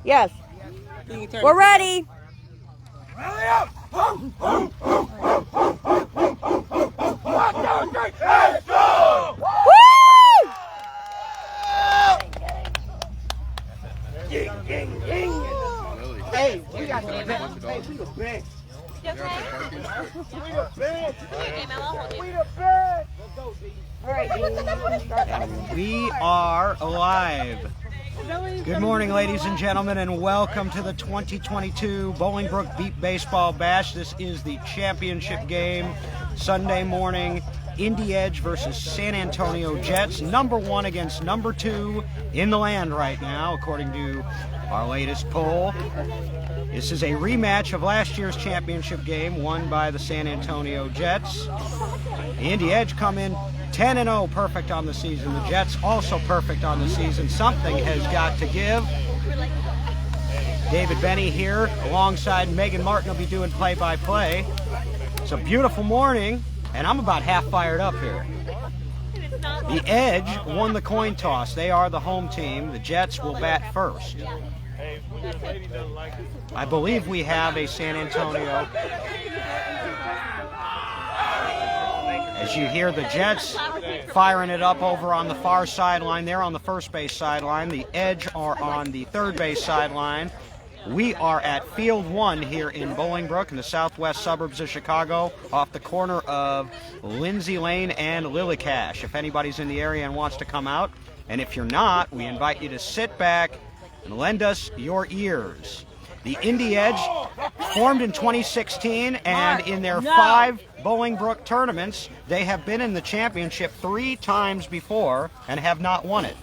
Yes. We're ready. Rally up! Let's go! Woo! Ding, ding, ding. Hey, we got the best. Hey, we the best. We the best. We the best. All right, We are alive. Good morning, ladies and gentlemen, and welcome to the 2022 Bolingbrook Beat Baseball Bash. This is the championship game, Sunday morning. Indy Edge versus San Antonio Jets, number 1 against number 2 in the land right now, according to our latest poll. This is a rematch of last year's championship game won by the San Antonio Jets. The Indy Edge come in 10-0, perfect on the season. The Jets also perfect on the season. Something has got to give. David Benny here alongside Megan Martin will be doing play-by-play. It's a beautiful morning, and I'm about half fired up here. The Edge won the coin toss. They are the home team. The Jets will bat first. I believe we have a San Antonio. As you hear the Jets firing it up over on the far sideline. They're on the first base sideline. The Edge are on the third base sideline. We are at Field 1 here in Bolingbrook in the southwest suburbs of Chicago, off the corner of Lindsay Lane and Lillicash. If anybody's in the area and wants to come out, and if you're not, we invite you to sit back and lend us your ears. The Indy Edge formed in 2016, and in their 5 Bolingbrook tournaments, they have been in the championship 3 times before and have not won it,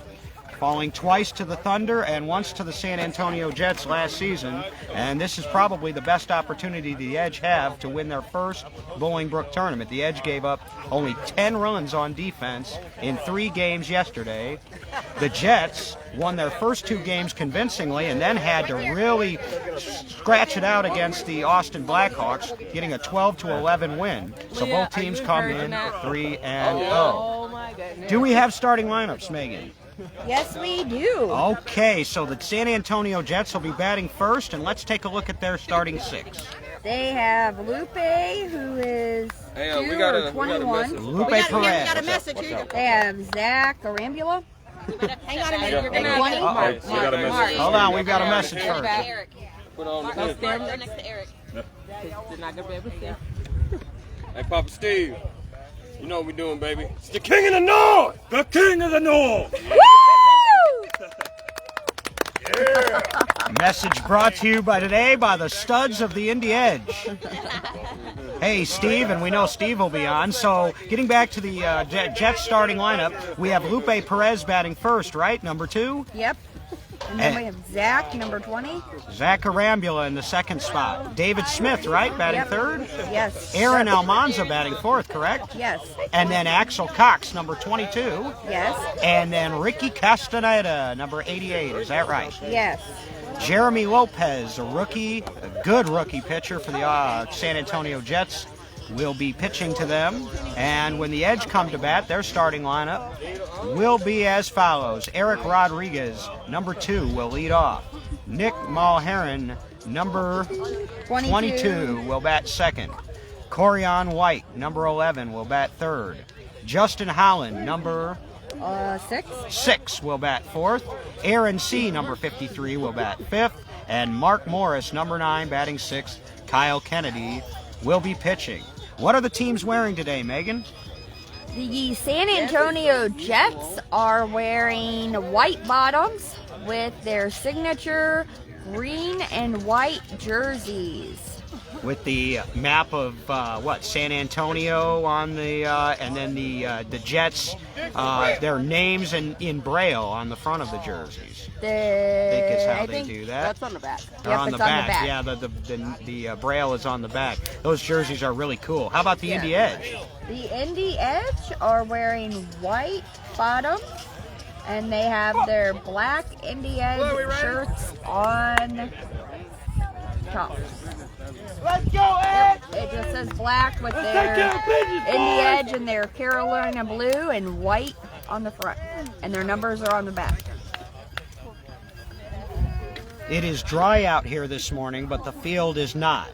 falling twice to the Thunder and once to the San Antonio Jets last season. And this is probably the best opportunity the Edge have to win their first Bolingbrook tournament. The Edge gave up only 10 runs on defense in 3 games yesterday. The Jets won their first 2 games convincingly and then had to really scratch it out against the Austin Blackhawks, getting a 12-11 win. So both teams come in 3-0. Do we have starting lineups, Megan? yes, we do. Okay, so the San Antonio Jets will be batting first, and let's take a look at their starting 6. They have Lupe, who is 2 or 21. Lupe Perez. got a message here. They have Zach Arambula. Hang on a minute. You're gonna. Hold on, we've got a message first. Eric. Go next to Eric. They're not gonna be able to see. Hey, Papa Steve, you know what we're doing, baby. It's the King of the North! The King of the North! Woo! Yeah! Message brought to you by the studs of the Indy Edge. Hey, Steve, and we know Steve will be on. So, getting back to the Jets starting lineup, we have Lupe Perez batting first, right? Number 2? Yep. And then we have Zach, number 20. Zach Arambula in the second spot. David Smith, right? Batting Yep. third? Yes. Aaron Almanza batting fourth, correct? Yes. And then Axel Cox, number 22. Yes. And then Ricky Castaneda, number 88. Is that right? Yes. Jeremy Lopez, a good rookie pitcher for the San Antonio Jets, will be pitching to them. And when the Edge come to bat, their starting lineup will be as follows. Eric Rodriguez, number 2, will lead off. Nick Mulheron, number 22, will bat second. Corian White, number 11, will bat third. Justin Holland, number 6 will bat fourth. Aaron C., number 53, will bat fifth. And Mark Morris, number 9, batting sixth. Kyle Kennedy will be pitching. What are the teams wearing today, Megan? The San Antonio Jets are wearing white bottoms with their signature green and white jerseys. With the map of San Antonio on the and then the Jets, their names in Braille on the front of the jerseys. I think is how they do that. That's on the back. They're on the back. Yeah, the Braille is on the back. Those jerseys are really cool. How about the Indy Edge? The Indy Edge are wearing white bottoms, and they have their black Indy Edge shirts on top. Let's go, Ed! It just says black with their Indy Edge and their Carolina blue and white on the front. And their numbers are on the back. It is dry out here this morning, but the field is not.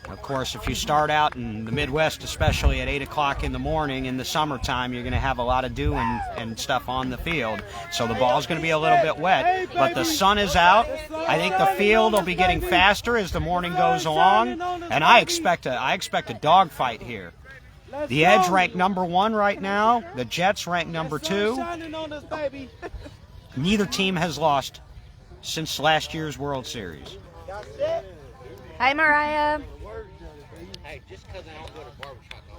Of course, if you start out in the Midwest, especially at 8 o'clock in the morning in the summertime, you're going to have a lot of dew and stuff on the field. So the ball's going to be a little bit wet, but the sun is out. I think the field will be getting faster as the morning goes along, and I expect a dogfight here. The Edge ranked number 1 right now. The Jets ranked number 2. Neither team has lost since last year's World Series. Hi, Mariah.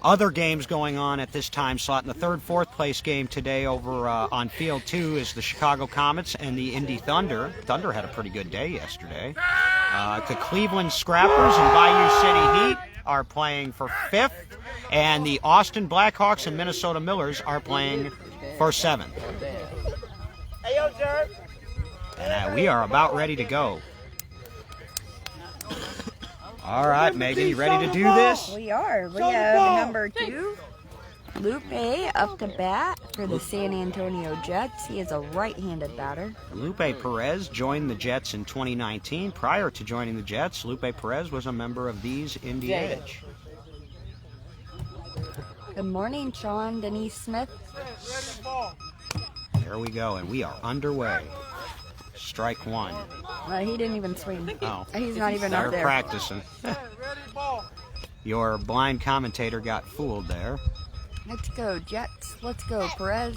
Other games going on at this time slot. In the third, fourth place game today over on Field 2 is the Chicago Comets and the Indy Thunder. Thunder had a pretty good day yesterday. The Cleveland Scrappers and Bayou City Heat are playing for 5th, and the Austin Blackhawks and Minnesota Millers are playing for 7th. Hey, yo, Jerk. And we are about ready to go. All right, Megan, you ready to do this? We are. We have number 2, Lupe, up to bat for the San Antonio Jets. He is a right-handed batter. Lupe Perez joined the Jets in 2019. Prior to joining the Jets, Lupe Perez was a member of these Indy Edge. Good morning, Sean. Denise Smith. There we go, and we are underway. Strike 1. He didn't even swing. Oh, He's not even they're up there. practicing. Your blind commentator got fooled there. Let's go, Jets. Let's go, Perez.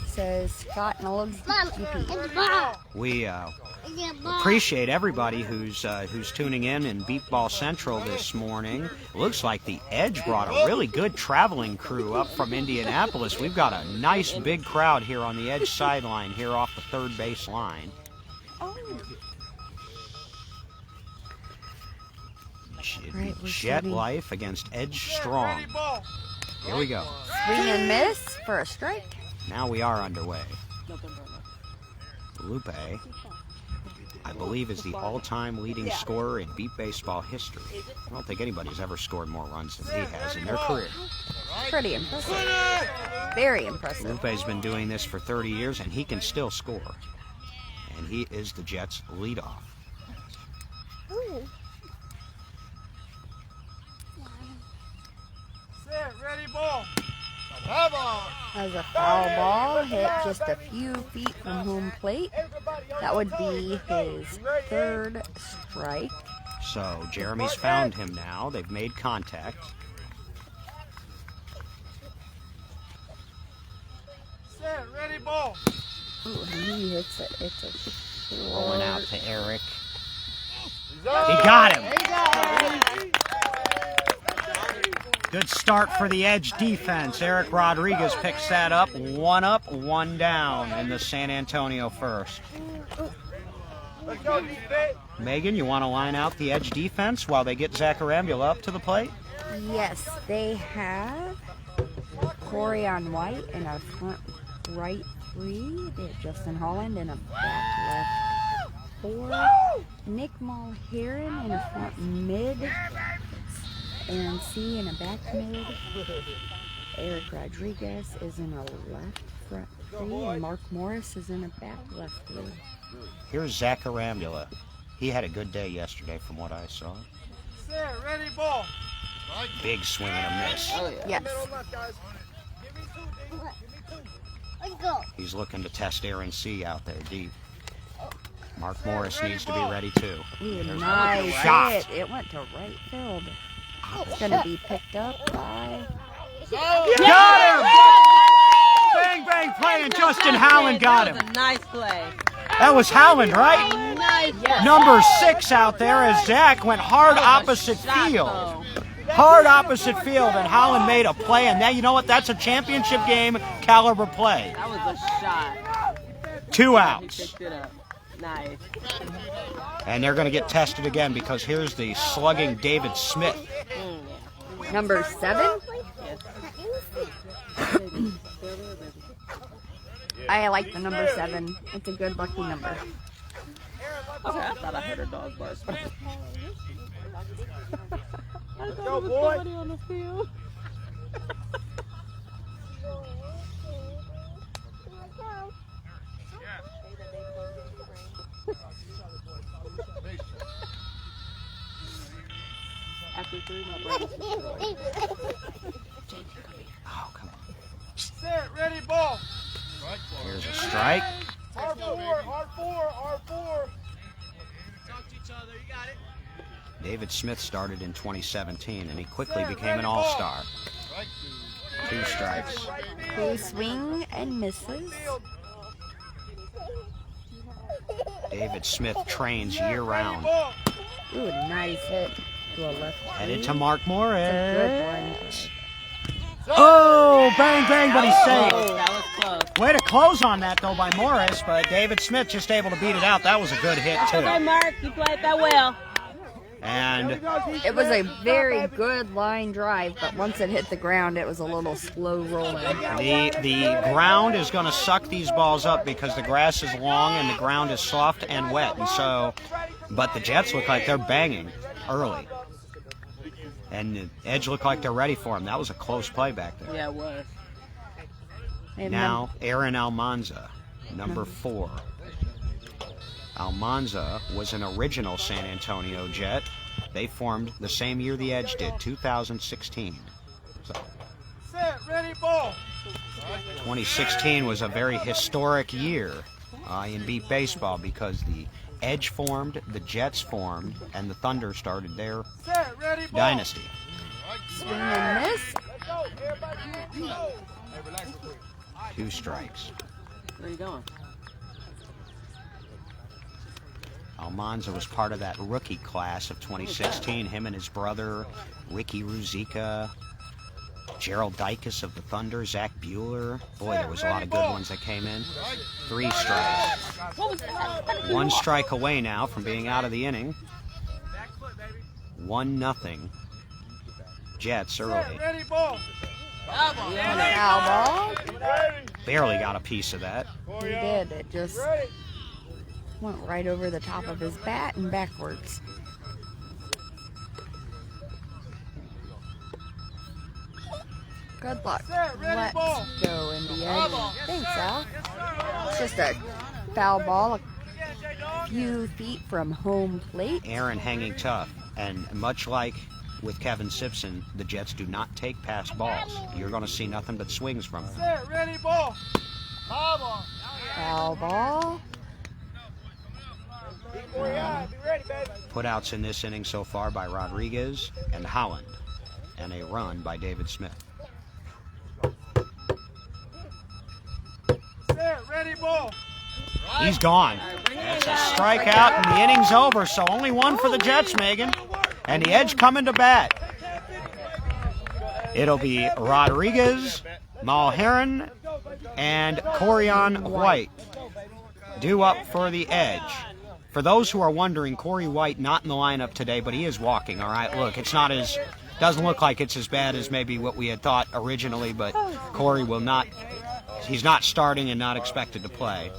Says Scott Knowles. We appreciate everybody who's tuning in Beat Ball Central this morning. Looks like the Edge brought a really good traveling crew up from Indianapolis. We've got a nice big crowd here on the Edge sideline here off the third base line. Jet Life against Edge Strong. Here we go. Swing and miss for a strike. Now we are underway. Lupe, I believe, is the all-time leading scorer in beat baseball history. I don't think anybody's ever scored more runs than he has in their career. Pretty impressive. Very impressive. Lupe's been doing this for 30 years, and he can still score. And he is the Jets' leadoff. Set, ready, ball. As a foul ball hit just a few feet from home plate. That would be his 3rd strike. So Jeremy's found him now. They've made contact. Set, ready, ball. Ooh, he hits it. It's a short. Rolling out to Eric. He got him. Good start for the Edge defense. Eric Rodriguez picks that up. 1 up, 1 down in the San Antonio first. Let's go, defense. Megan, you want to line out the Edge defense while they get Zacharambula up to the plate? Yes, they have Corey on White in a front right 3. They have Justin Holland in a back left 4. Nick Mulheron in a front mid. Aaron C. in a back mid. Eric Rodriguez is in a left front 3. And Mark Morris is in a back left 3. Here's Zacharambula. He had a good day yesterday from what I saw. Set, ready, ball. Big swing and a miss. Yes. He's looking to test Aaron C. out there deep. Mark Morris needs to be ready too. Ooh, There's nice shot. hit. It went to right field. It's going to be picked up by... Got him! Bang, bang play, and Justin Howland got him. That was a nice play. That was Howland, right? Nice. Number 6 out there as Zach went hard opposite field. Hard opposite field, and Howland made a play, and now you know what? That's a championship game caliber play. That was a shot. 2 He outs. picked it up. Nice. And they're going to get tested again because here's the slugging David Smith. Number 7? I like the number 7. It's a good lucky number. Okay, I thought I heard a dog bark. I thought Go, it was boy. somebody on the field. 2, 3, my brother. Oh, come on. Set, ready, ball. Here's a strike. R4, R4, R4. David Smith started in 2017, and he quickly became an all-star. 2 strikes. Who swing and misses. David Smith trains year-round. Ooh, nice hit to a left. Headed to Mark Morris. Good one. Oh, bang, bang, but he's safe. That was close. Way to close on that, though, by Morris, but David Smith just able to beat it out. That was a good hit, Okay, too. Mark, you played that well. And It was a very good line drive, but once it hit the ground, it was a little slow rolling. the ground is going to suck these balls up because the grass is long and the ground is soft and wet. And so, but the Jets look like they're banging early. And the Edge look like they're ready for him. That was a close play back there. Yeah, it was. And Now, Aaron Almanza, number 4. Almanza was an original San Antonio Jet. They formed the same year the Edge did, 2016. So, Set, ready, ball. 2016 was a very historic year in beat baseball because the Edge formed, the Jets formed, and the Thunder started their Set, ready, ball. dynasty. swing and miss. 2 strikes. Where are you going? Almanza was part of that rookie class of 2016. Him and his brother, Ricky Ruzicka, Gerald Dykes of the Thunder, Zach Bueller. Boy, there was a lot of good ones that came in. 3 strikes. 1 strike away now from being out of the inning. 1-0. Jets early. Ready, ball. Foul ball. Barely got a piece of that. He did. It just went right over the top of his bat and backwards. Good luck. Let's go, Indy Edge. Thanks, Al. It's just a foul ball a few feet from home plate. Aaron hanging tough. And much like with Kevin Simpson, the Jets do not take pass balls. You're going to see nothing but swings from them. Set, ready, ball. Foul ball. Foul ball. Be ready, baby. Putouts in this inning so far by Rodriguez and Holland, and a run by David Smith. Set, ready, ball. He's gone. That's a strikeout, and the inning's over, so only 1 for the Jets, Megan. And the Edge coming to bat. It'll be Rodriguez, Mulheron, and Corian White due up for the Edge. For those who are wondering, Corey White not in the lineup today, but he is walking, all right? Look, it's not as, doesn't look like it's as bad as maybe what we had thought originally, but Corey will not, he's not starting and not expected to play.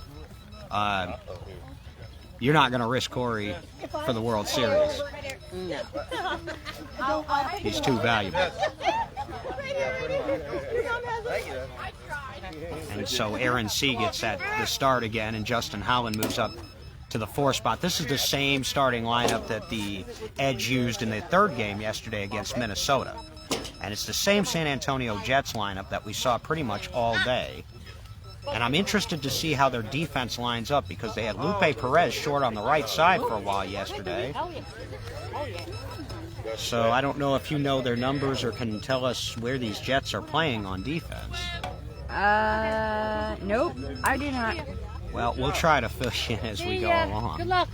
You're not going to risk Corey for the World Series. No. He's too valuable. And so Aaron C. gets the start again, and Justin Holland moves up to the 4 spot. This is the same starting lineup that the Edge used in the 3rd game yesterday against Minnesota. And it's the same San Antonio Jets lineup that we saw pretty much all day. And I'm interested to see how their defense lines up because they had Lupe Perez short on the right side for a while yesterday. So I don't know if you know their numbers or can tell us where these Jets are playing on defense. Nope, I do not. Well, we'll try to fill you in as we go along. Good luck.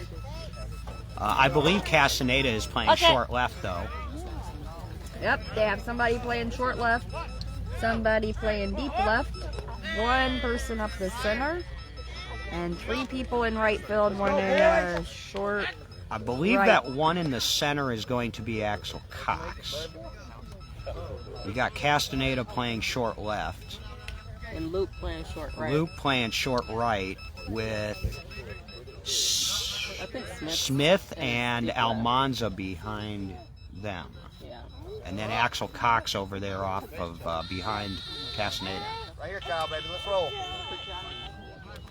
I believe Castaneda is playing short left, though. Yep, they have somebody playing short left, somebody playing deep left, 1 person up the center, and 3 people in right field, 1 in short. I believe right. that 1 in the center is going to be Axel Cox. We got Castaneda playing short left. And Luke playing short right. Luke playing short right with I think Smith and Almanza behind them. Yeah. And then Axel Cox over there off of behind Castaneda. Right here, Kyle, baby. Let's roll.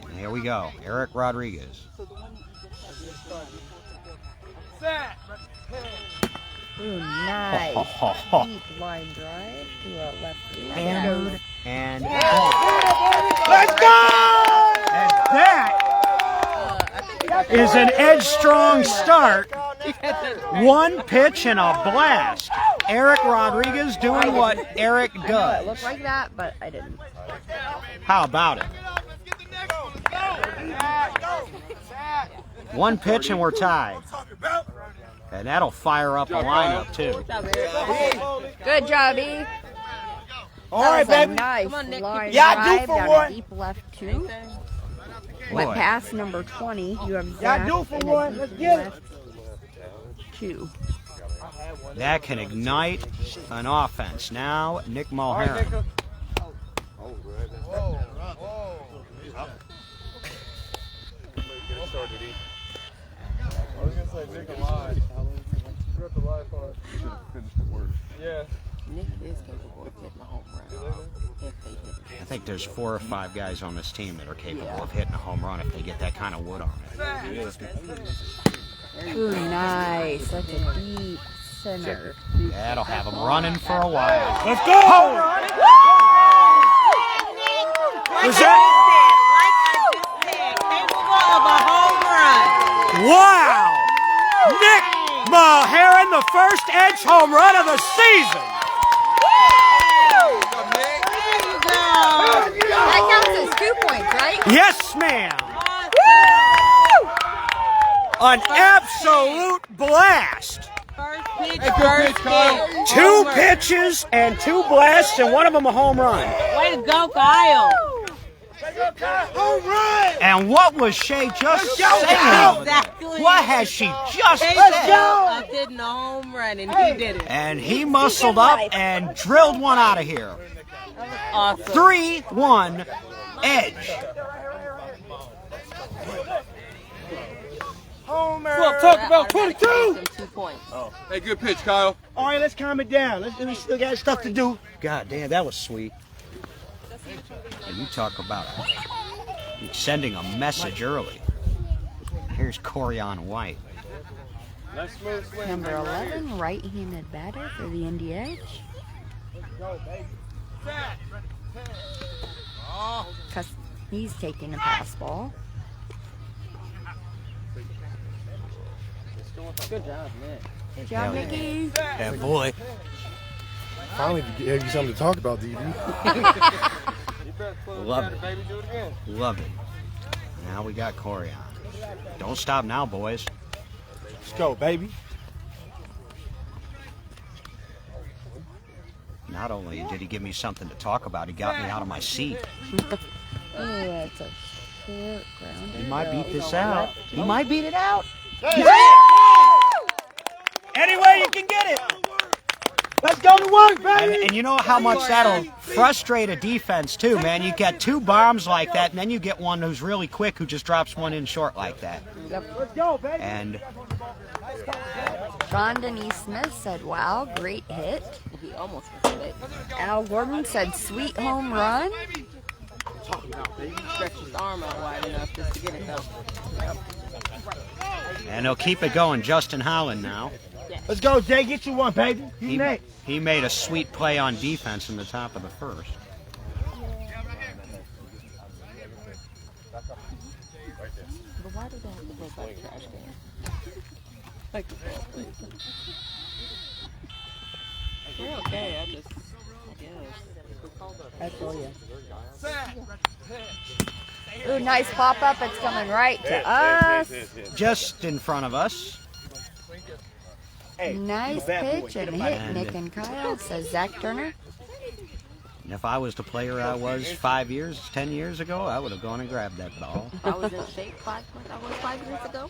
And here we go. Eric Rodriguez. Set. Ooh, nice. Deep line drive to a left field. Hammered and Let's go! And that is an Edge strong start. One pitch and a blast. Eric Rodriguez doing what Eric It does. looked like that, but I didn't. How about it? One pitch and we're tied. And that'll fire up a lineup too. Good job, E. All right, That was a baby. nice Come on, Nick. line Y'all drive due for down one. a deep left two. Went Boy. past number 20. You have Y'all Zach due for in a one. deep Let's get it. left two. That can ignite an offense. Now, Nick Mulherron. Nick is capable of hitting a home run. If they hit it. I think there's 4 or 5 guys on this team that are capable of hitting a home run if they get that kind of wood on it. Ooh, nice. That's a deep center. That'll have them running for a while. Let's go! Was that? Capable of a home run. Wow! Nick Mulherron, the first Edge home run of the season. That counts as 2 points, right? Yes, ma'am. An absolute blast. First pitch, first pitch. 2 pitches and 2 blasts, and one of them a home run. Way to go, Kyle. Home run! And what was Shay just saying? Exactly. What has she just They said? said I'm hitting a home run, and he did it. And he muscled up and drilled one out of here. Awesome. 3-1 Edge. Homer! Well, talk about 22. 2 points. Hey, good pitch, Kyle. All right, let's calm it down. We still got stuff to do. God damn, that was sweet. And you talk about sending a message early. Here's Corian White. Nice smooth swing. Number 11, right-handed batter for the Indy Edge. Because he's taking a pass ball. Good job, Nick. Good job, Mickey. Yeah, boy. Finally have you something to talk about, DD. Love it. Love it. Now we got Corian. Don't stop now, boys. Let's go, baby. Not only did he give me something to talk about, he got me out of my seat. Oh, that's a short grounder. He might beat this out. He might beat it out. Anywhere you can get it. Let's go to work, baby. And you know how much that'll frustrate a defense, too, man. You get 2 bombs like that, and then you get one who's really quick who just drops one in short like that. Let's go, baby. And John Denise Smith said, wow, great hit. He almost missed it. Al Gordon said, sweet home run. Stretched his arm out wide enough just to get it, though. and he'll keep it going. Justin Holland now. Let's go, Jay. Get you one, baby. You next. He made a sweet play on defense in the top of the first. But why did they have to look like trash can? Like the ball, please. You're okay, I guess. I told you. Ooh, nice pop up. It's coming right to us. Just in front of us. Hey, Nice you a bad boy. pitch Get and him out of hit. And- Nick and Kyle, says Zach Turner. And if I was the player I was 10 years ago, I would have gone and grabbed that ball. I was in shape like I was 5 years ago.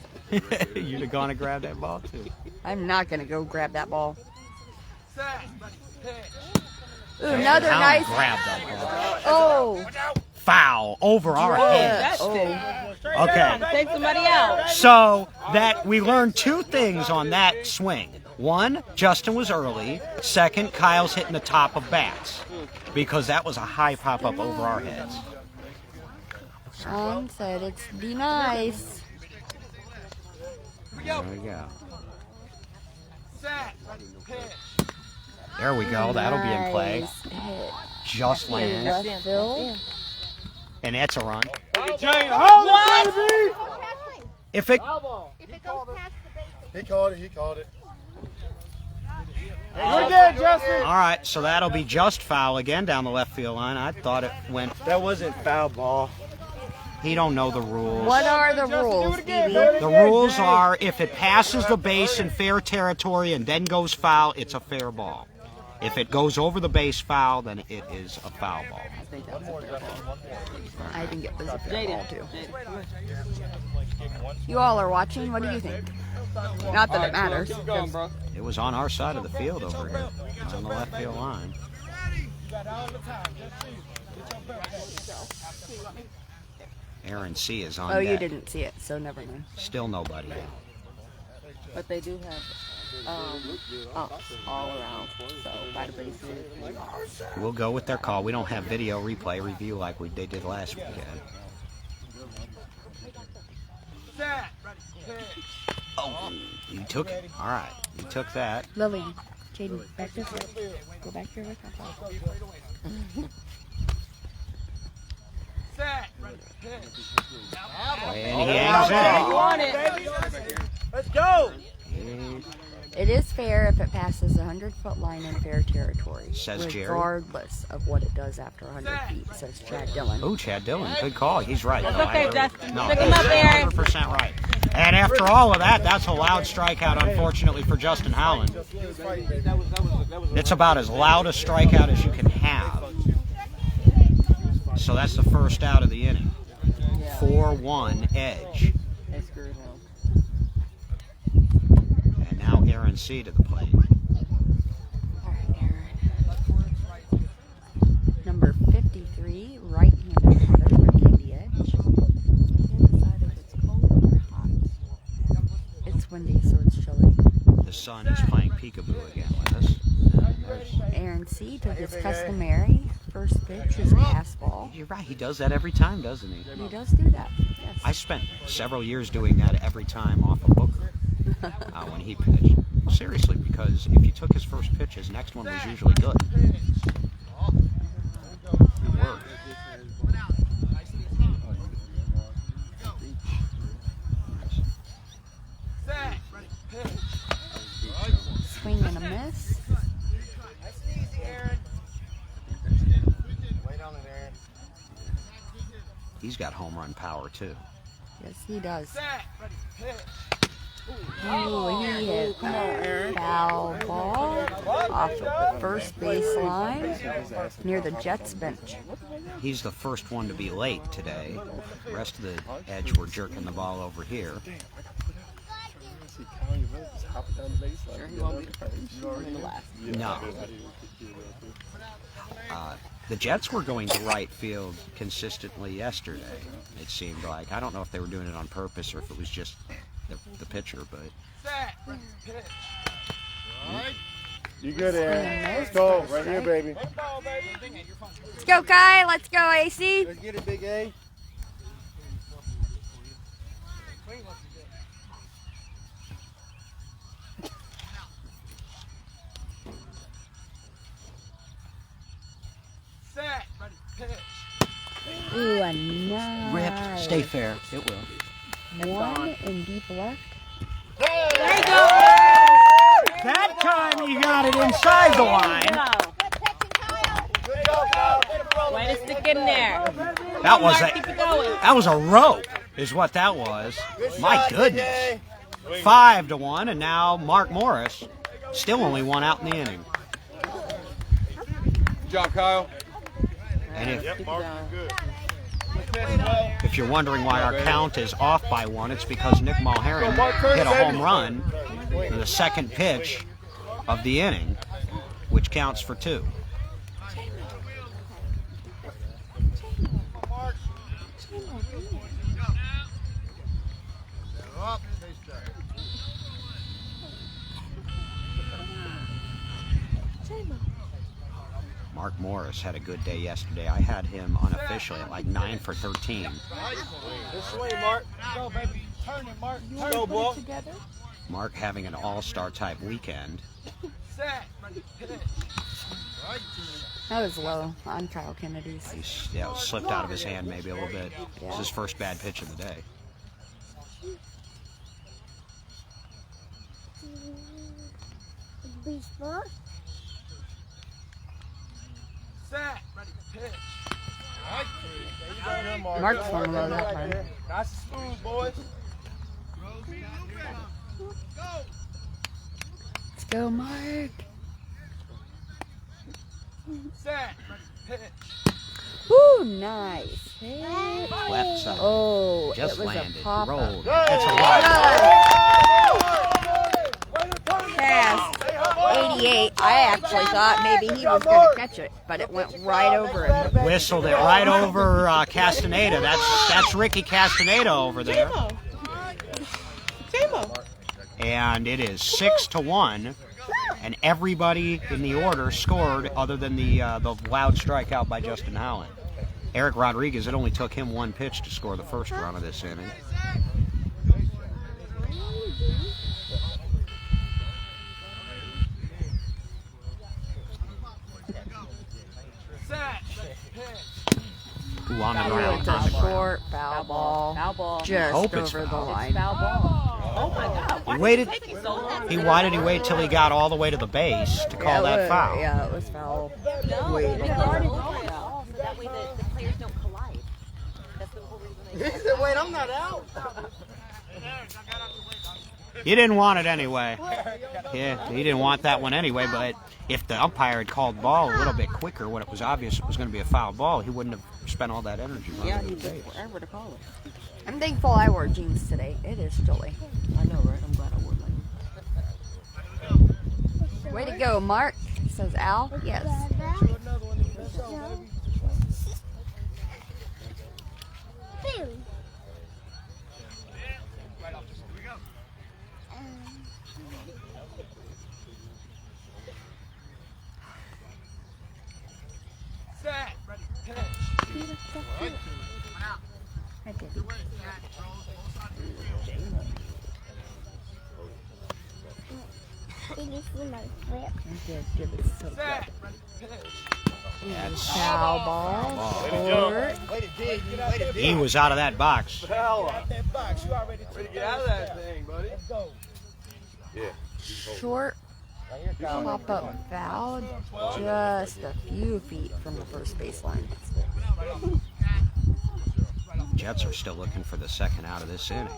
You'd have gone and grabbed that ball, too. I'm not going to go grab that ball. Ooh, another How nice. grab that ball. Oh. Foul over our heads. That's it. Okay. Take somebody out. So that we learned 2 things on that swing. 1, Justin was early. 2, Kyle's hitting the top of bats because that was a high pop up over our heads. Sean said it's be nice. There we go. There we go. That'll be in play. Nice hit. Just lands. Left field. And it's a run. What? If it He called it. He called it. You're good, Justin. all right, so that'll be just foul again down the left field line. I thought it went. That wasn't foul ball. He don't know the rules. What are the rules, Stevie? The rules are if it passes the base in fair territory and then goes foul, it's a fair ball. If it goes over the base foul, then it is a foul ball. I think it was a fair ball, too. You all are watching. What do you think? Not that it matters. It was on our side of the field over here, on the left field line. Aaron C. is on Oh, you deck. didn't see it, so never mind. Still nobody. But they do have ups all around. So by the bases. We'll go with their call. We don't have video replay review like they did last weekend. Oh, you took it. All right, you took that. Lillian, Jaden, back this way. Go back here with And he hangs You want it? Let's go. It is fair if it passes the 100-foot line in fair territory, Says Jerry. regardless of what it does after 100 feet, says Chad Dillon. Oh, Chad Dillon, good call. He's right. That's No, okay, I agree. Justin. No, Pick him up, Aaron. 100% right. And after all of that, that's a loud strikeout, unfortunately, for Justin Howland. It's about as loud a strikeout as you can have. So that's the first out of the inning. 4-1 Edge. They screwed him. And now Aaron C. to the plate. All right, Aaron. Number 53, right-handed hitter for Indy Edge. Inside if it's cold or hot. It's windy, so it's chilly. The sun is playing peekaboo again with us. Aaron C. took his customary first pitch, his fastball. You're right, he does that every time, doesn't he? He does do that, yes. I spent several years doing that every time off of Booker when he pitched. Seriously, because if you took his first pitch, his next one was usually good. It worked. Swing and a miss. He's got home run power, too. Yes, he does. Ooh, he hit foul ball off of the first base line near the Jets bench. He's the first one to be late today. The rest of the Edge were jerking the ball over here. Sure, he won't be the first. Or the last. No. The Jets were going to right field consistently yesterday, it seemed like. I don't know if they were doing it on purpose or if it was just the pitcher, but... You good, Aaron? Let's go. Right here, baby. Let's go, Kai. Let's go, AC. Let's get it, Big A. Ooh, a nice. Ripped. Stay fair. It will. One in deep left. There you go. That time he got it inside the line. Way to stick in there. That was Keep it going. that was a rope, is what that was. My goodness. 5-1, and now Mark Morris, still only one out in the inning. Good job, Kyle. And if you're wondering why our count is off by one, it's because Nick Mulherron hit a home run for the second pitch of the inning, which counts for 2. Mark Morris had a good day yesterday. I had him unofficially at like 9 for 13. This way, Mark. Go, baby. Turn it, Mark. Go, boy. Mark having an all-star type weekend. That was low on Kyle Kennedy's. Yeah, it slipped out of his hand maybe a little bit. It was his first bad pitch of the day. Baseball. Set. Ready. Pitch. Mark's one low that one. Nice smooth, boys. Let's go, Mark. Set. Ready. Pitch. Woo, nice hit. Left side. Oh, Just it was landed. a pop Rolled. up. It's a lot. Pass 88. I actually thought maybe he was going to catch it, but it went right over him. Whistled it right over Castaneda. That's Ricky Castaneda over there. And it is 6-1. And everybody in the order scored other than the loud strikeout by Justin Howland. Eric Rodriguez, it only took him one pitch to score the first run of this inning. Ooh, on the ground. It's a short foul ball. Foul ball. Just Hope it's over the foul. line. Foul ball. Oh my God. Why He waited. did it take you so long? Why did he wait till he got all the way to the base to call that foul? Yeah, it was foul. No, Wait. we already foul. So that way the players don't collide. That's the whole reason they He said, wait, I'm not out. You didn't want it anyway. Yeah, he didn't want that one anyway, but if the umpire had called ball a little bit quicker when it was obvious it was going to be a foul ball, he wouldn't have spent all that energy running Yeah, to he the took base. forever to call it. I'm thankful I wore jeans today. It is chilly. I know, right? I'm glad I wore mine. Way to go, Mark, says Al. Yes. Set. Ready. Pitch. I did. Give it so good. Set. Ready. Pitch. Foul ball. Short. Way to dig. Way to dig. He was out of that box. Fella. Ready to get out of that thing, buddy. Short pop up foul. Just a few feet from the first baseline. Jets are still looking for the second out of this inning.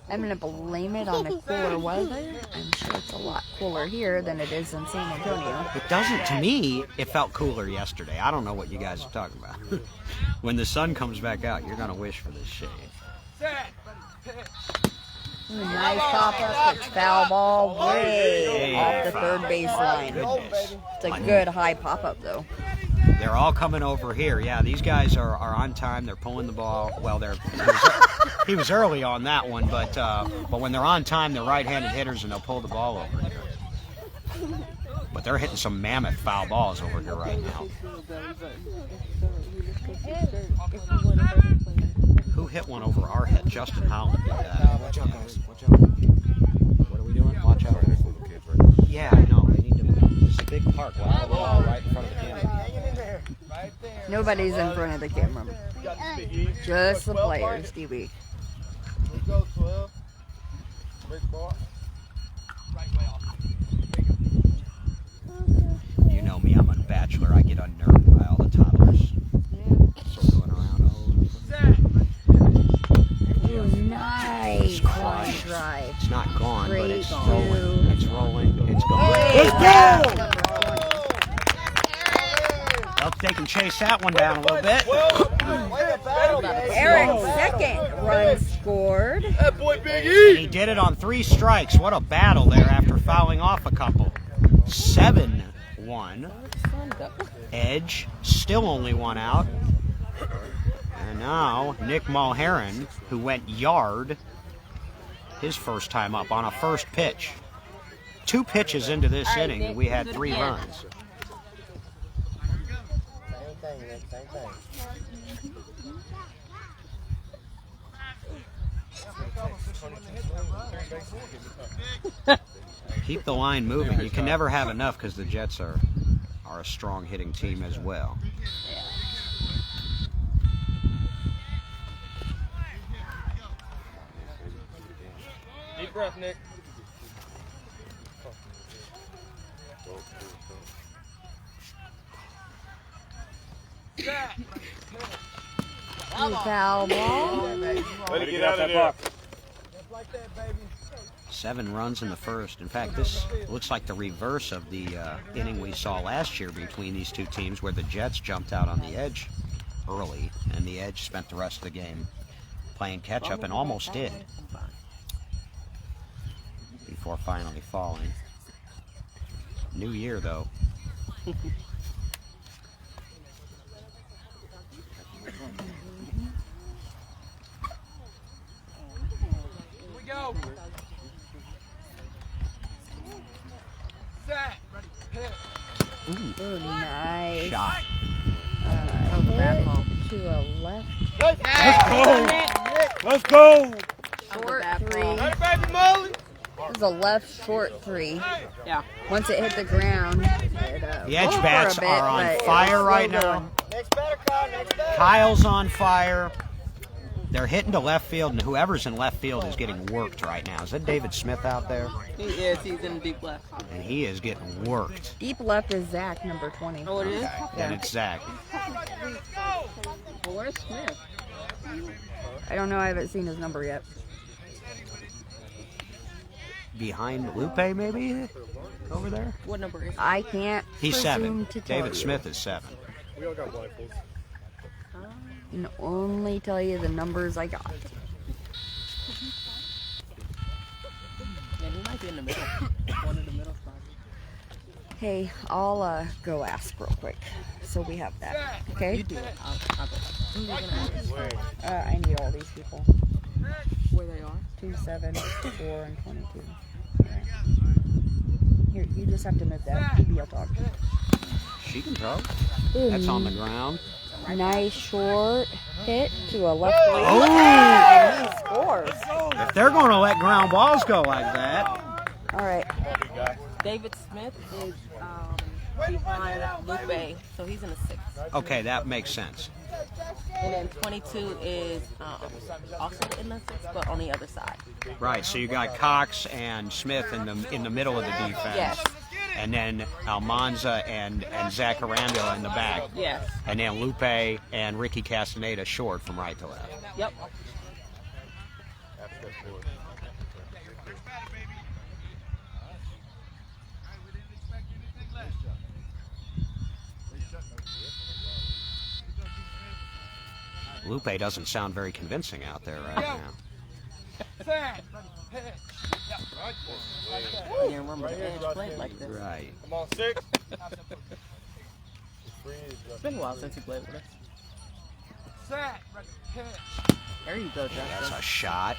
I'm going to blame it on the cooler weather. I'm sure it's a lot cooler here than it is in San Antonio. It doesn't, to me, it felt cooler yesterday. I don't know what you guys are talking about. When the sun comes back out, you're going to wish for this shade. Set. Ready. Pitch. Nice pop up. It's foul ball way off the third baseline. Goodness. It's a good high pop up though. They're all coming over here. Yeah, these guys are on time. They're pulling the ball. Well, he was early on that one, but when they're on time, they're right-handed hitters, and they'll pull the ball over here. But they're hitting some mammoth foul balls over here right now. Who hit one over our head? Justin Howland did that. Watch out, guys. Watch out. What are we doing? Watch out. Yeah, I know. We need to. It's a big park. We'll have the ball right in front of the camera. Hanging in there. Right there. Nobody's in front of the camera. Got the Big E. Just the players, Stevie. Let's go, 12. Big ball. Right way off. You know me. I'm a bachelor. I get unnerved by all the toddlers. Circling around all over. Set. Ooh, nice line drive. It's not gone, but it's Great rolling. move. It's rolling. It's going. Let's go! Well, they can chase that one down a little bit. Eric's second run scored. That boy Big E. He did it on 3 strikes. What a battle there after fouling off a couple. 7-1. Edge, still only 1 out. And now Nick Mulheron, who went yard his first time up on a first pitch. 2 pitches into this inning, and we had 3 runs. Same thing, Nick. Same thing. Keep the line moving. You can never have enough because the Jets are a strong hitting team as well. Yeah. Deep breath, Nick. Foul ball. Let it get out of there. 7 runs in the first. In fact, this looks like the reverse of the inning we saw last year between these two teams, where the Jets jumped out on the Edge early, and the Edge spent the rest of the game playing catch-up and almost did before finally falling. New year, though. Ooh, nice. Shot. Hit to a left. Let's go. Short three. Hey, baby Molly. It was a left short three. Yeah. Once it hit the ground, it The Edge rolled for bats a bit, are on but it fire was right still now. going. Next batter, Kyle. Next batter. Kyle's on fire. They're hitting to left field, and whoever's in left field is getting worked right now. Is that David Smith out there? He is. He's in the deep left. And he is getting worked. Deep left is Zach, number 20. Oh, it is? Okay, then it's Zach. Well, where's Smith? I don't know. I haven't seen his number yet. Behind Lupe, maybe? Over there? What number is he? I can't He's presume 7. to tell David you. Smith is 7. We all got blindfolds. I can only tell you the numbers I got. Yeah, he might be in the middle. One of the middle spots. Hey, I'll go ask real quick. So we have that. Okay? You do it. I'll go. Who are you gonna ask? I need all these people. Where they are? 2, 7, 4, and 22. Alright. Here, you just have to move that. Maybe I'll talk. She can throw. That's on the ground. Nice short hit to a left field. Oh! And he scores. If they're going to let ground balls go like that, All right. David Smith is behind Lupe, so he's in the 6th. okay, that makes sense. And then 22 is also in the 6th, but on the other side. Right, so you got Cox and Smith in the middle of the defense. Yes. And then Almanza and Zach Arambula in the back. Yes. And then Lupe and Ricky Castaneda short from right to left. Yep. Lupe doesn't sound very convincing out there right now. I didn't remember the Edge played like this. Right. Come on, 6. It's been a while since he played with us. There you go, That's Justin. a shot.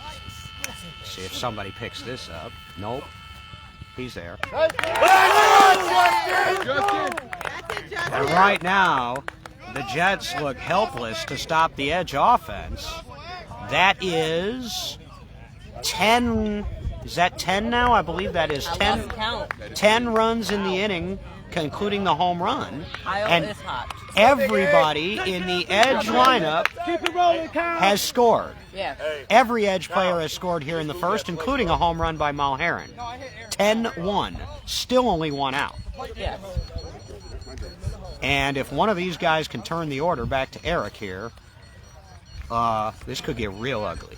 See if somebody picks this up. Nope. He's there. And right now, the Jets look helpless to stop the Edge offense. That is 10. Is that 10 now? I believe that is I 10. lost count. 10 runs in the inning, including the home run. Iowa And is hot. everybody in the Edge lineup has scored. Yeah. Every Edge player has scored here in the first, including a home run by Mulherron. 10-1. Still only one out. Yes. And if one of these guys can turn the order back to Eric here, this could get real ugly.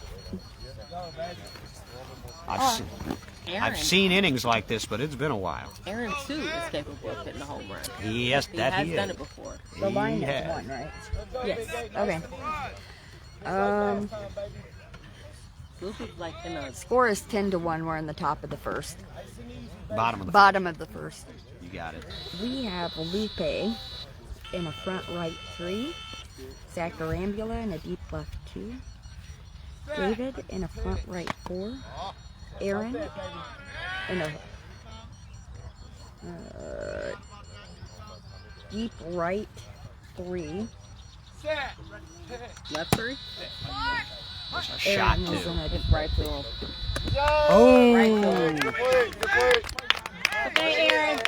I've seen innings like this, but it's been a while. Aaron, too, is capable of hitting a home run. Yes, He that has he done is. it before. The line He is has. 1, right? Yes. Okay. Luke is like in a... Score is 10-1. We're in the top of the first. Bottom of the Bottom of the first. You got it. We have Lupe in a front right 3. Zach Arambula in a deep left 2. David in a front right 4. Aaron in a deep right 3. Left 3? There's a shot, Aaron was too. in a deep Right to him. Oh! Okay, Aaron.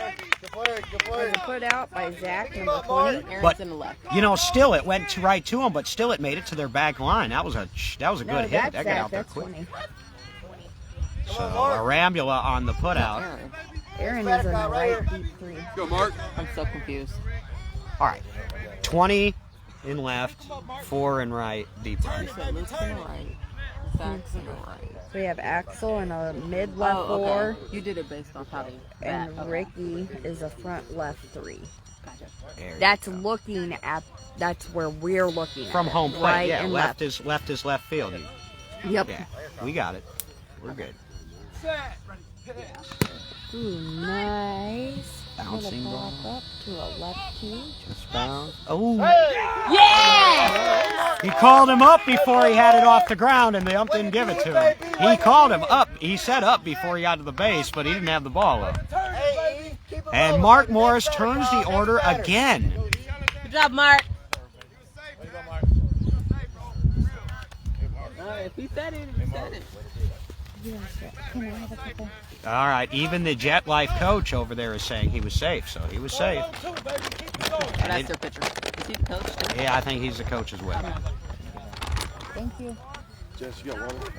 Was put out by Zach, number 20. Aaron's But, in the left. you know, still it went right to him, but still it made it to their back line. That was a good No, hit. that's That got Zach. out there That's quick. 20. So Arambula on the put out. Aaron. Aaron is in the right deep 3. Go, Mark. I'm so confused. All right. 20 in left, 4 in right, deep right. You said Luke's in the right. Zach's in the right. So we have Axel in a mid left Oh, 4, okay. You did it based off how they. and okay. Ricky is a front left 3. Gotcha. There you That's go. looking at. That's where we're looking From at. home plate. Right Yeah, and left is left field. Yep. Yeah, we got it. We're good. Ooh, nice. Bouncing Little ball. pop up to a left 2. Just bounce. Oh. Yeah! He called him up before he had it off the ground, and the ump didn't give it to him. He called him up. He said up before he got to the base, but he didn't have the ball up. And Mark Morris turns the order again. Good job, Mark. If he said it, he said it. Can I have a couple? All right, even the Jet Life coach over there is saying he was safe, so he was safe. Oh, that's their pitcher. Is he the coach too? Yeah, I think he's the coach as well. Thank you. Jess, you got water?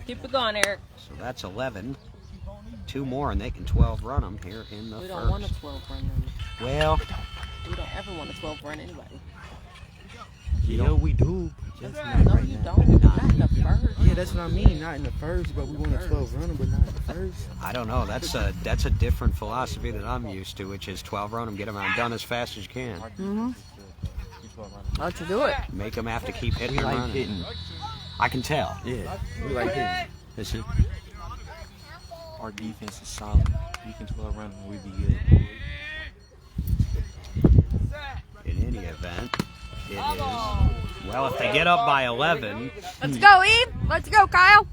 Keep it going, Eric. So that's 11. 2 more, and they can 12 run them here in the We first. don't want a 12 run. Then. Well, We don't ever want a 12 run anyway. Yeah, we do. Just not No, right you now. don't. Not in the first. Yeah, that's what I mean. Not in the first, but we want a 12 runner, but not in the first. I don't know. That's a different philosophy that I'm used to, which is 12 run them, get them done as fast as you can. Mm-hmm. Let's do it. Make them have to keep hitting We and like running. hitting. I can tell. Yeah, we like hitting. Listen, Our defense is solid. We can 12 run and we be good. in any event, it is. Well, if they get up by 11, Let's go, Eve. Let's go, Kyle.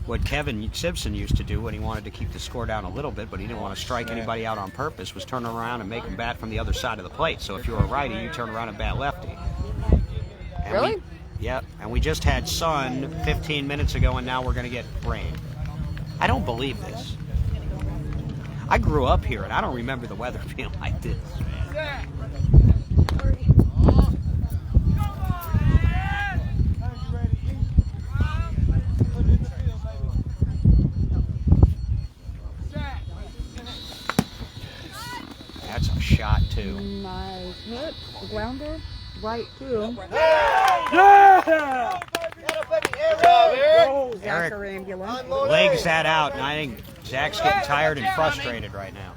what Kevin Simpson used to do when he wanted to keep the score down a little bit, but he didn't want to strike anybody out on purpose, was turn around and make them bat from the other side of the plate. So if you're a righty, you turn around and bat lefty. And Really? Yep. And we just had sun 15 minutes ago, and now we're going to get rain. I don't believe this. I grew up here, and I don't remember the weather being like this, man. That's a shot, too. Nice hit. Grounder. Right through. Eric Ambulance. legs that out, and I think Zach's getting tired and frustrated right now.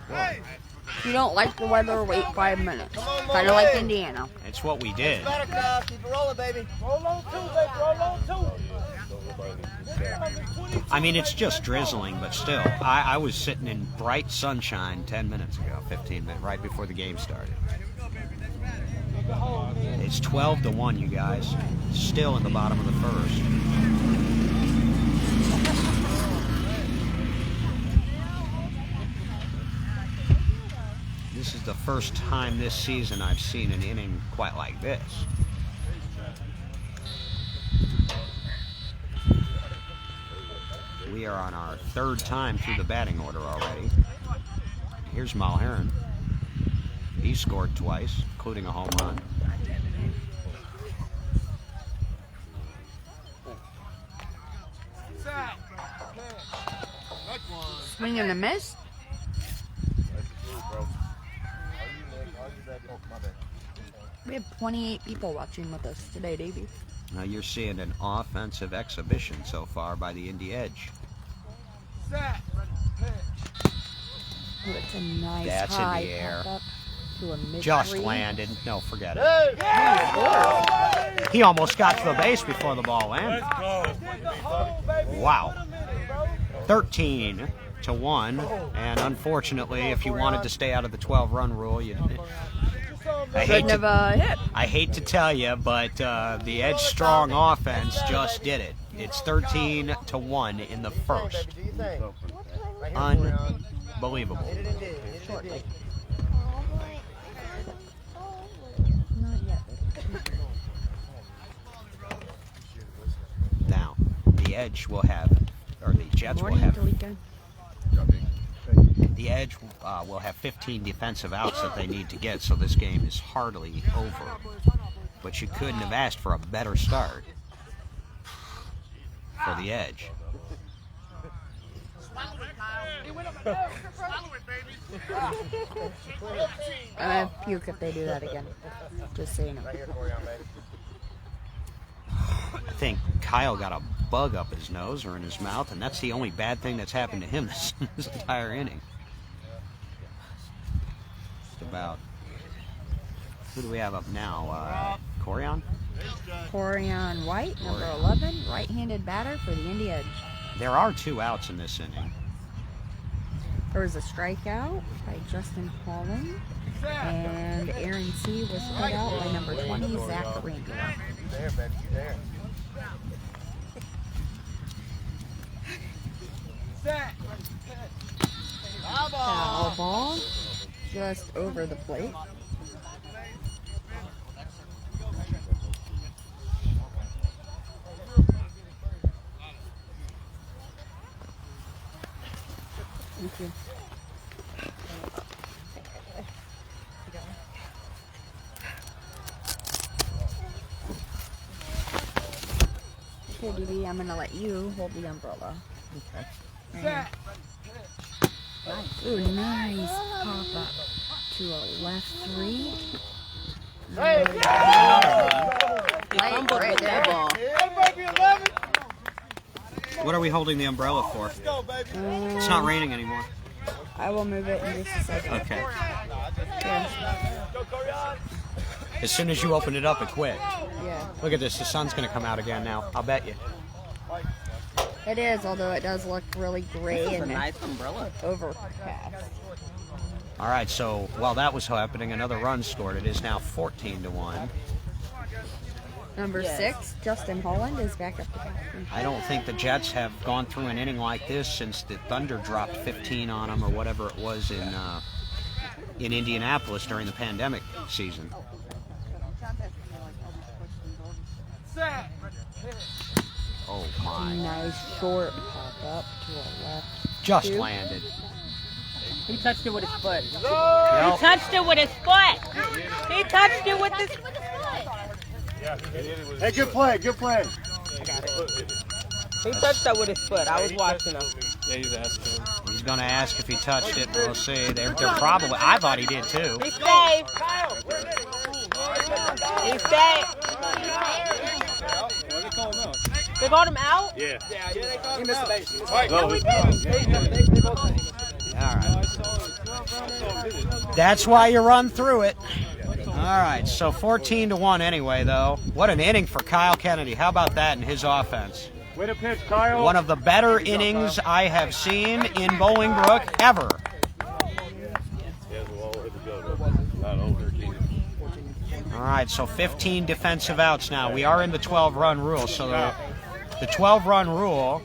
If you don't like the weather, wait 5 minutes. Kind of like Indiana. It's what we did. Keep it rolling, baby. Roll on two, baby. Roll on two. I mean, it's just drizzling, but still. I was sitting in bright sunshine 10 minutes ago, 15 minutes, right before the game started. It's 12-1, you guys. Still in the bottom of the first. This is the first time this season I've seen an inning quite like this. We are on our 3rd time through the batting order already. Here's Mulherron. He scored twice, including a home run. Swing and a miss. We have 28 people watching with us today, Davey. Now you're seeing an offensive exhibition so far by the Indy Edge. Oh, it's a nice That's in the high air. pop up to a mid Just three. landed. No, forget it. He almost got to the base before the ball landed. Wow. 13-1, and unfortunately, if you wanted to stay out of the 12-run rule, you. I hate Shouldn't to, have hit. I hate to tell you, but the Edge strong offense just did it. It's 13-1 in the first. believable. Shortly. Not yet. Now, the Edge will have, or the Jets will Morning, have, Talika. the Edge will have 15 defensive outs that they need to get, so this game is hardly over. But you couldn't have asked for a better start for the Edge. I puke if they do that again. Just so you know. I think Kyle got a bug up his nose or in his mouth, and that's the only bad thing that's happened to him this entire inning. Just about. Who do we have up now? Corian? Corian White, number 11, right-handed batter for the Indy Edge. There are 2 outs in this inning. There was a strikeout by Justin Holland, and Aaron C. was put out by number 20, Zach Rangel. There, baby, there. Foul ball, just over the plate. Thank you. Okay, DB, I'm gonna let you hold the umbrella. Okay. Nice. Ooh, nice pop up to a left 3. Hey, He fumbled with that ball. What are we holding the umbrella for? It's not raining anymore. I will move it in just a second. Okay. Yeah. As soon as you open it up, it quit. Yeah. Look at this. The sun's going to come out again now. I'll bet you. It is, although it does look really gray It's a and nice umbrella. overcast. All right, so while that was happening, another run scored. It is now 14-1. Number Yes. 6, Justin Holland, is back up to bat. I don't think the Jets have gone through an inning like this since the Thunder dropped 15 on them or whatever it was in Indianapolis during the pandemic season. Oh my! Nice short pop up to a left. Just 2. landed. He touched it with his foot. Nope. He touched it with his foot. He touched it with his foot. hey, good play, good play. He touched that with his foot. I was watching him. Yeah, he's asking. He's going to ask if he touched it. We'll see. They're probably. I thought he did too. He's safe. He's safe. They called him out? Yeah. He missed the base. No, we didn't. All right. That's why you run through it. All right. So 14-1 anyway, though. What an inning for Kyle Kennedy. How about that in his offense? Way to pitch, Kyle. One of the better innings I have seen in Bolingbrook ever. All right, so 15 defensive outs now. We are in the 12-run rule. So the 12-run rule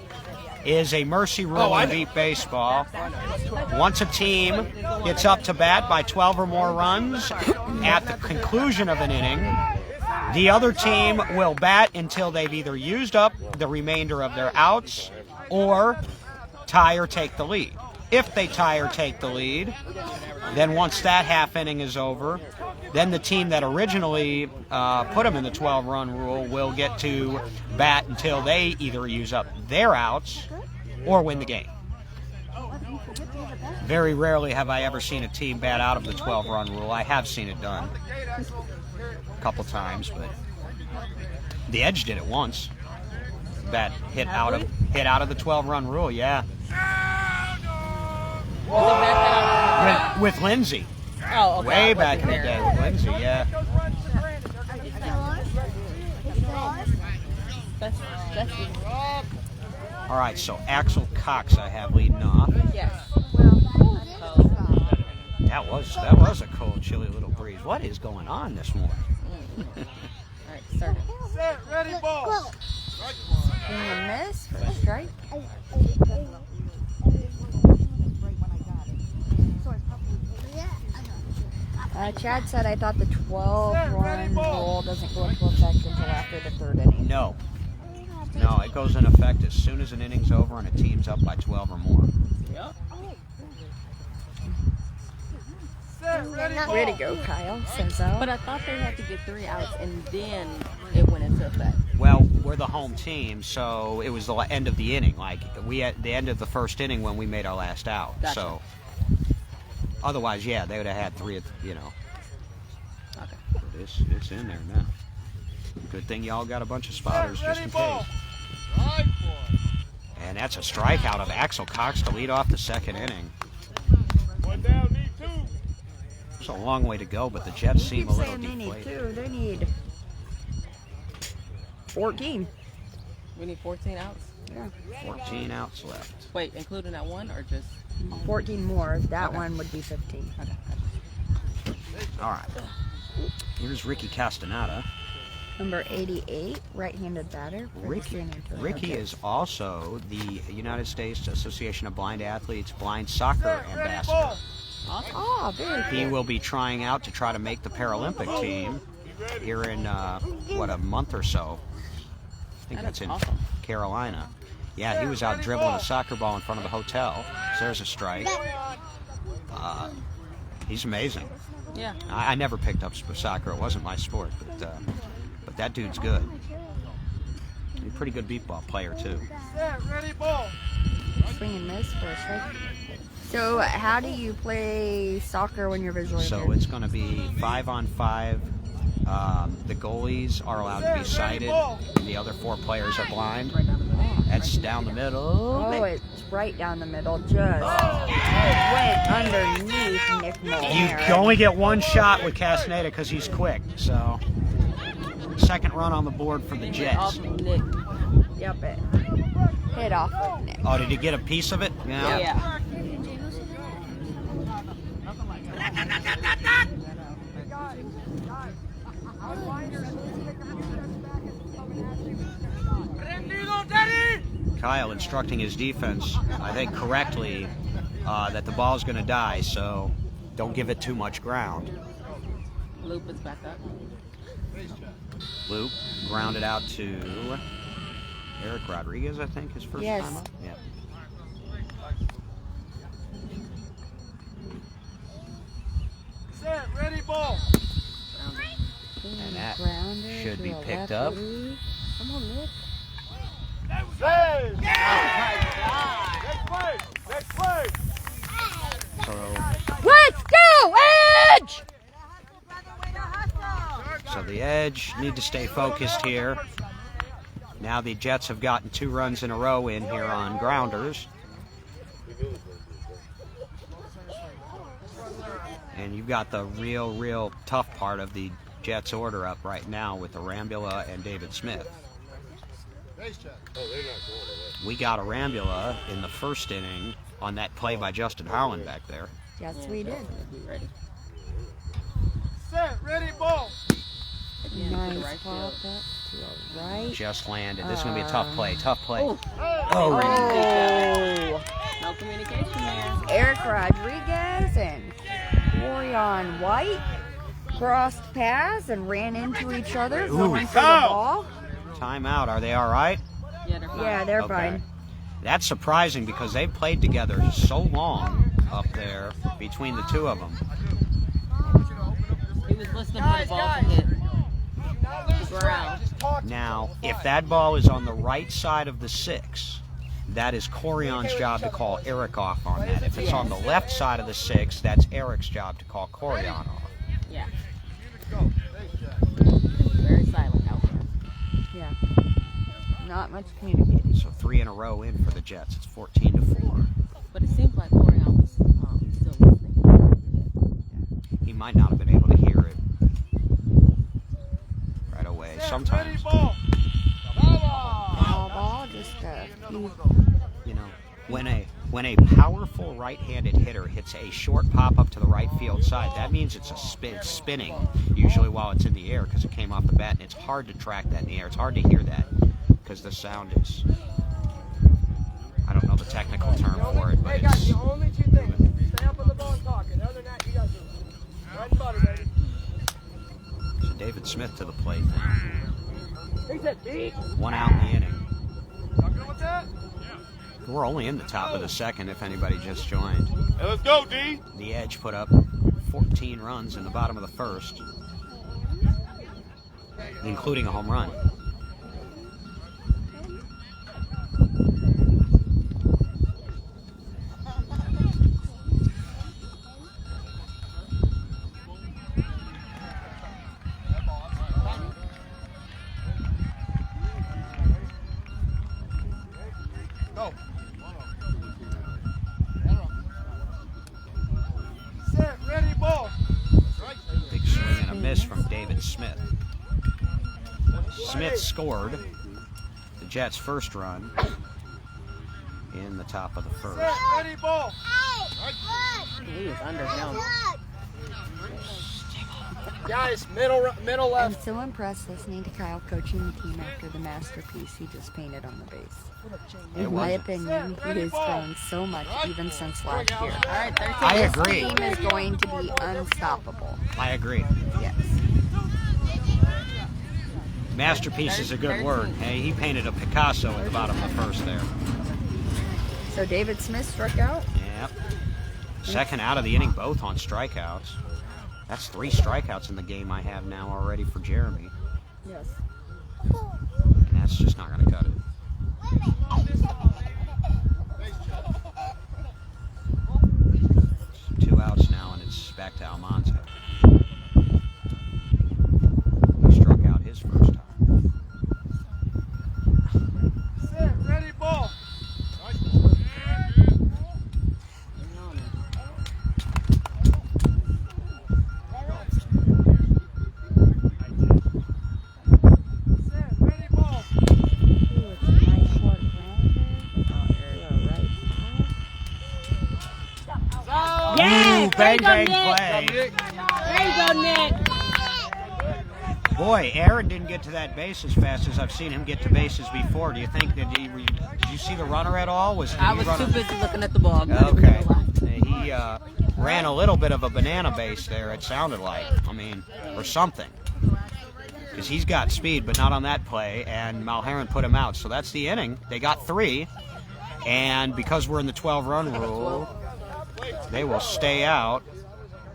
is a mercy rule in beat baseball. Once a team gets up to bat by 12 or more runs at the conclusion of an inning, the other team will bat until they've either used up the remainder of their outs or tie or take the lead. If they tie or take the lead, then once that half inning is over, then the team that originally put them in the 12-run rule will get to bat until they either use up their outs or win the game. Very rarely have I ever seen a team bat out of the 12-run rule. I have seen it done a couple times, but the Edge did it once. Bat hit out of the 12-run rule, yeah. With Lindsay. Oh, okay. Way back in the day with Lindsay, yeah. That's All right, so Axel Cox I have leading off. yes. That was a cold, chilly little breeze. What is going on this morning? All right, start it. Set, ready, ball. Swing and miss for a strike. Chad said I thought the 12-run rule doesn't go into effect until after the 3rd inning. No. No, it goes in effect as soon as an inning's over and a team's up by 12 or more. Yep. Way to go, Kyle. Says so. But I thought they had to get 3 outs and then it went into effect. Well, we're the home team, so it was the end of the inning. Like, we at the end of the 1st inning when we made our last out. Gotcha. So, otherwise, yeah, they would have had 3, you know. Okay. But it's in there now. Good thing y'all got a bunch of spotters just in case. And that's a strikeout of Axel Cox to lead off the 2nd inning. One down, need 2. It's a long way to go, but the Jets seem a little They need deflated. 2. They need 14. We need 14 outs? Yeah. 14 outs left. Wait, including that one or just? 14 more. That Okay. one would be 15. Okay. All right. Here's Ricky Castaneda. Number 88, right-handed batter. Ricky is also the United States Association of Blind Athletes Blind Soccer Ambassador. Oh, very He cool. will be trying out to try to make the Paralympic team here in, what, a month or so. I think that's in awesome. Carolina. Yeah, he was out dribbling a soccer ball in front of the hotel. So there's a strike. He's amazing. Yeah. I never picked up soccer. It wasn't my sport, but that dude's good. He's a pretty good beat ball player, too. Swing and miss for a strike. So, how do you play soccer when you're visually So impaired? it's going to be 5-on-5. The goalies are allowed to be sighted. The other 4 players are blind. That's down the middle. Oh, it's right down the middle. Just went underneath Nick You Mulher. only get 1 shot with Castaneda because he's quick. So, 2nd run on the board for the Jets. Off of Nick. Yep, it hit off of Nick. Oh, did he get a piece of it? Yeah. Kyle instructing his defense, I think correctly, that the ball's going to die, so don't give it too much ground. Loop is back up. Luke grounded out to Eric Rodriguez, I think, his first Yes. time up. Yeah. Set, ready, ball. And that Grounder should to be a picked lefty. up. Come on, Nick. Save! Next play! Next play! So, Let's go, Edge! so the Edge need to stay focused here. Now the Jets have gotten 2 runs in a row in here on grounders. And you've got the real tough part of the Jets order up right now with Arambula and David Smith. We got Arambula in the 1st inning on that play by Justin Howland back there. Yes, we did. Be ready. Set, ready, ball. Yeah, to the Nice right pop field. up to the right. Just landed. This is going to be a tough play. Tough play. Ooh. Oh, Oh, No communication there. Eric Rodriguez and Corian White crossed paths and ran into each other going for the ball. timeout. Are they all right? Yeah, they're fine. Yeah, they're Okay. fine. That's surprising because they've played together so long up there between the 2 of them. He was listening for the ball to hit the ground. Now, if that ball is on the right side of the 6, that is Corion's job to call Eric off on that. If it's on the left side of the 6, that's Eric's job to call Corion off. Yeah. It was very silent out there. Yeah. Not much communicating. So 3 in a row in for the Jets. It's 14-4. But it seems like Corion was still listening. He might not have been able to hear it right away. Sometimes, Ball, just a few. you know, when a powerful right-handed hitter hits a short pop-up to the right field side, that means it's spinning, usually while it's in the air because it came off the bat, and it's hard to track that in the air. It's hard to hear that because the sound is, I don't know the technical term for it, but it's... Only 2 things. Stay up on the ball and talk. And other than that, you guys are right and butter, baby. Smith to the plate now. 1 out in the inning. We're only in the top of the second if anybody just joined. Hey, let's go, D. The Edge put up 14 runs in the bottom of the first, including a home run. Big swing and a miss from David Smith. Smith scored the Jets' first run in the top of the first. He was under him. Guys, middle I'm left. so impressed listening to Kyle coaching the team after the masterpiece he just painted on the base. In my opinion, he has grown so much even since last year. All right, 13. I agree. This team is going to be unstoppable. I agree. Yes. Masterpiece is a good word. Hey, he painted a Picasso at the bottom of the first there. So David Smith struck out. Yep. Second out of the inning, both on strikeouts. That's 3 strikeouts in the game I have now already for Jeremy. Yes. And that's just not going to cut it. Two outs now, and it's back to Almonte. He struck out his first time. Ready, ball. Ooh, bang, bang, play. There you go, Nick. Boy, Aaron didn't get to that base as fast as I've seen him get to bases before. Do you think that did you see the runner at all? I was too busy looking at the ball. Okay. He ran a little bit of a banana base there, it sounded like. I mean, or something. Because he's got speed, but not on that play, and Mulherron put him out. So that's the inning. They got 3, and because we're in the 12-run rule, they will stay out,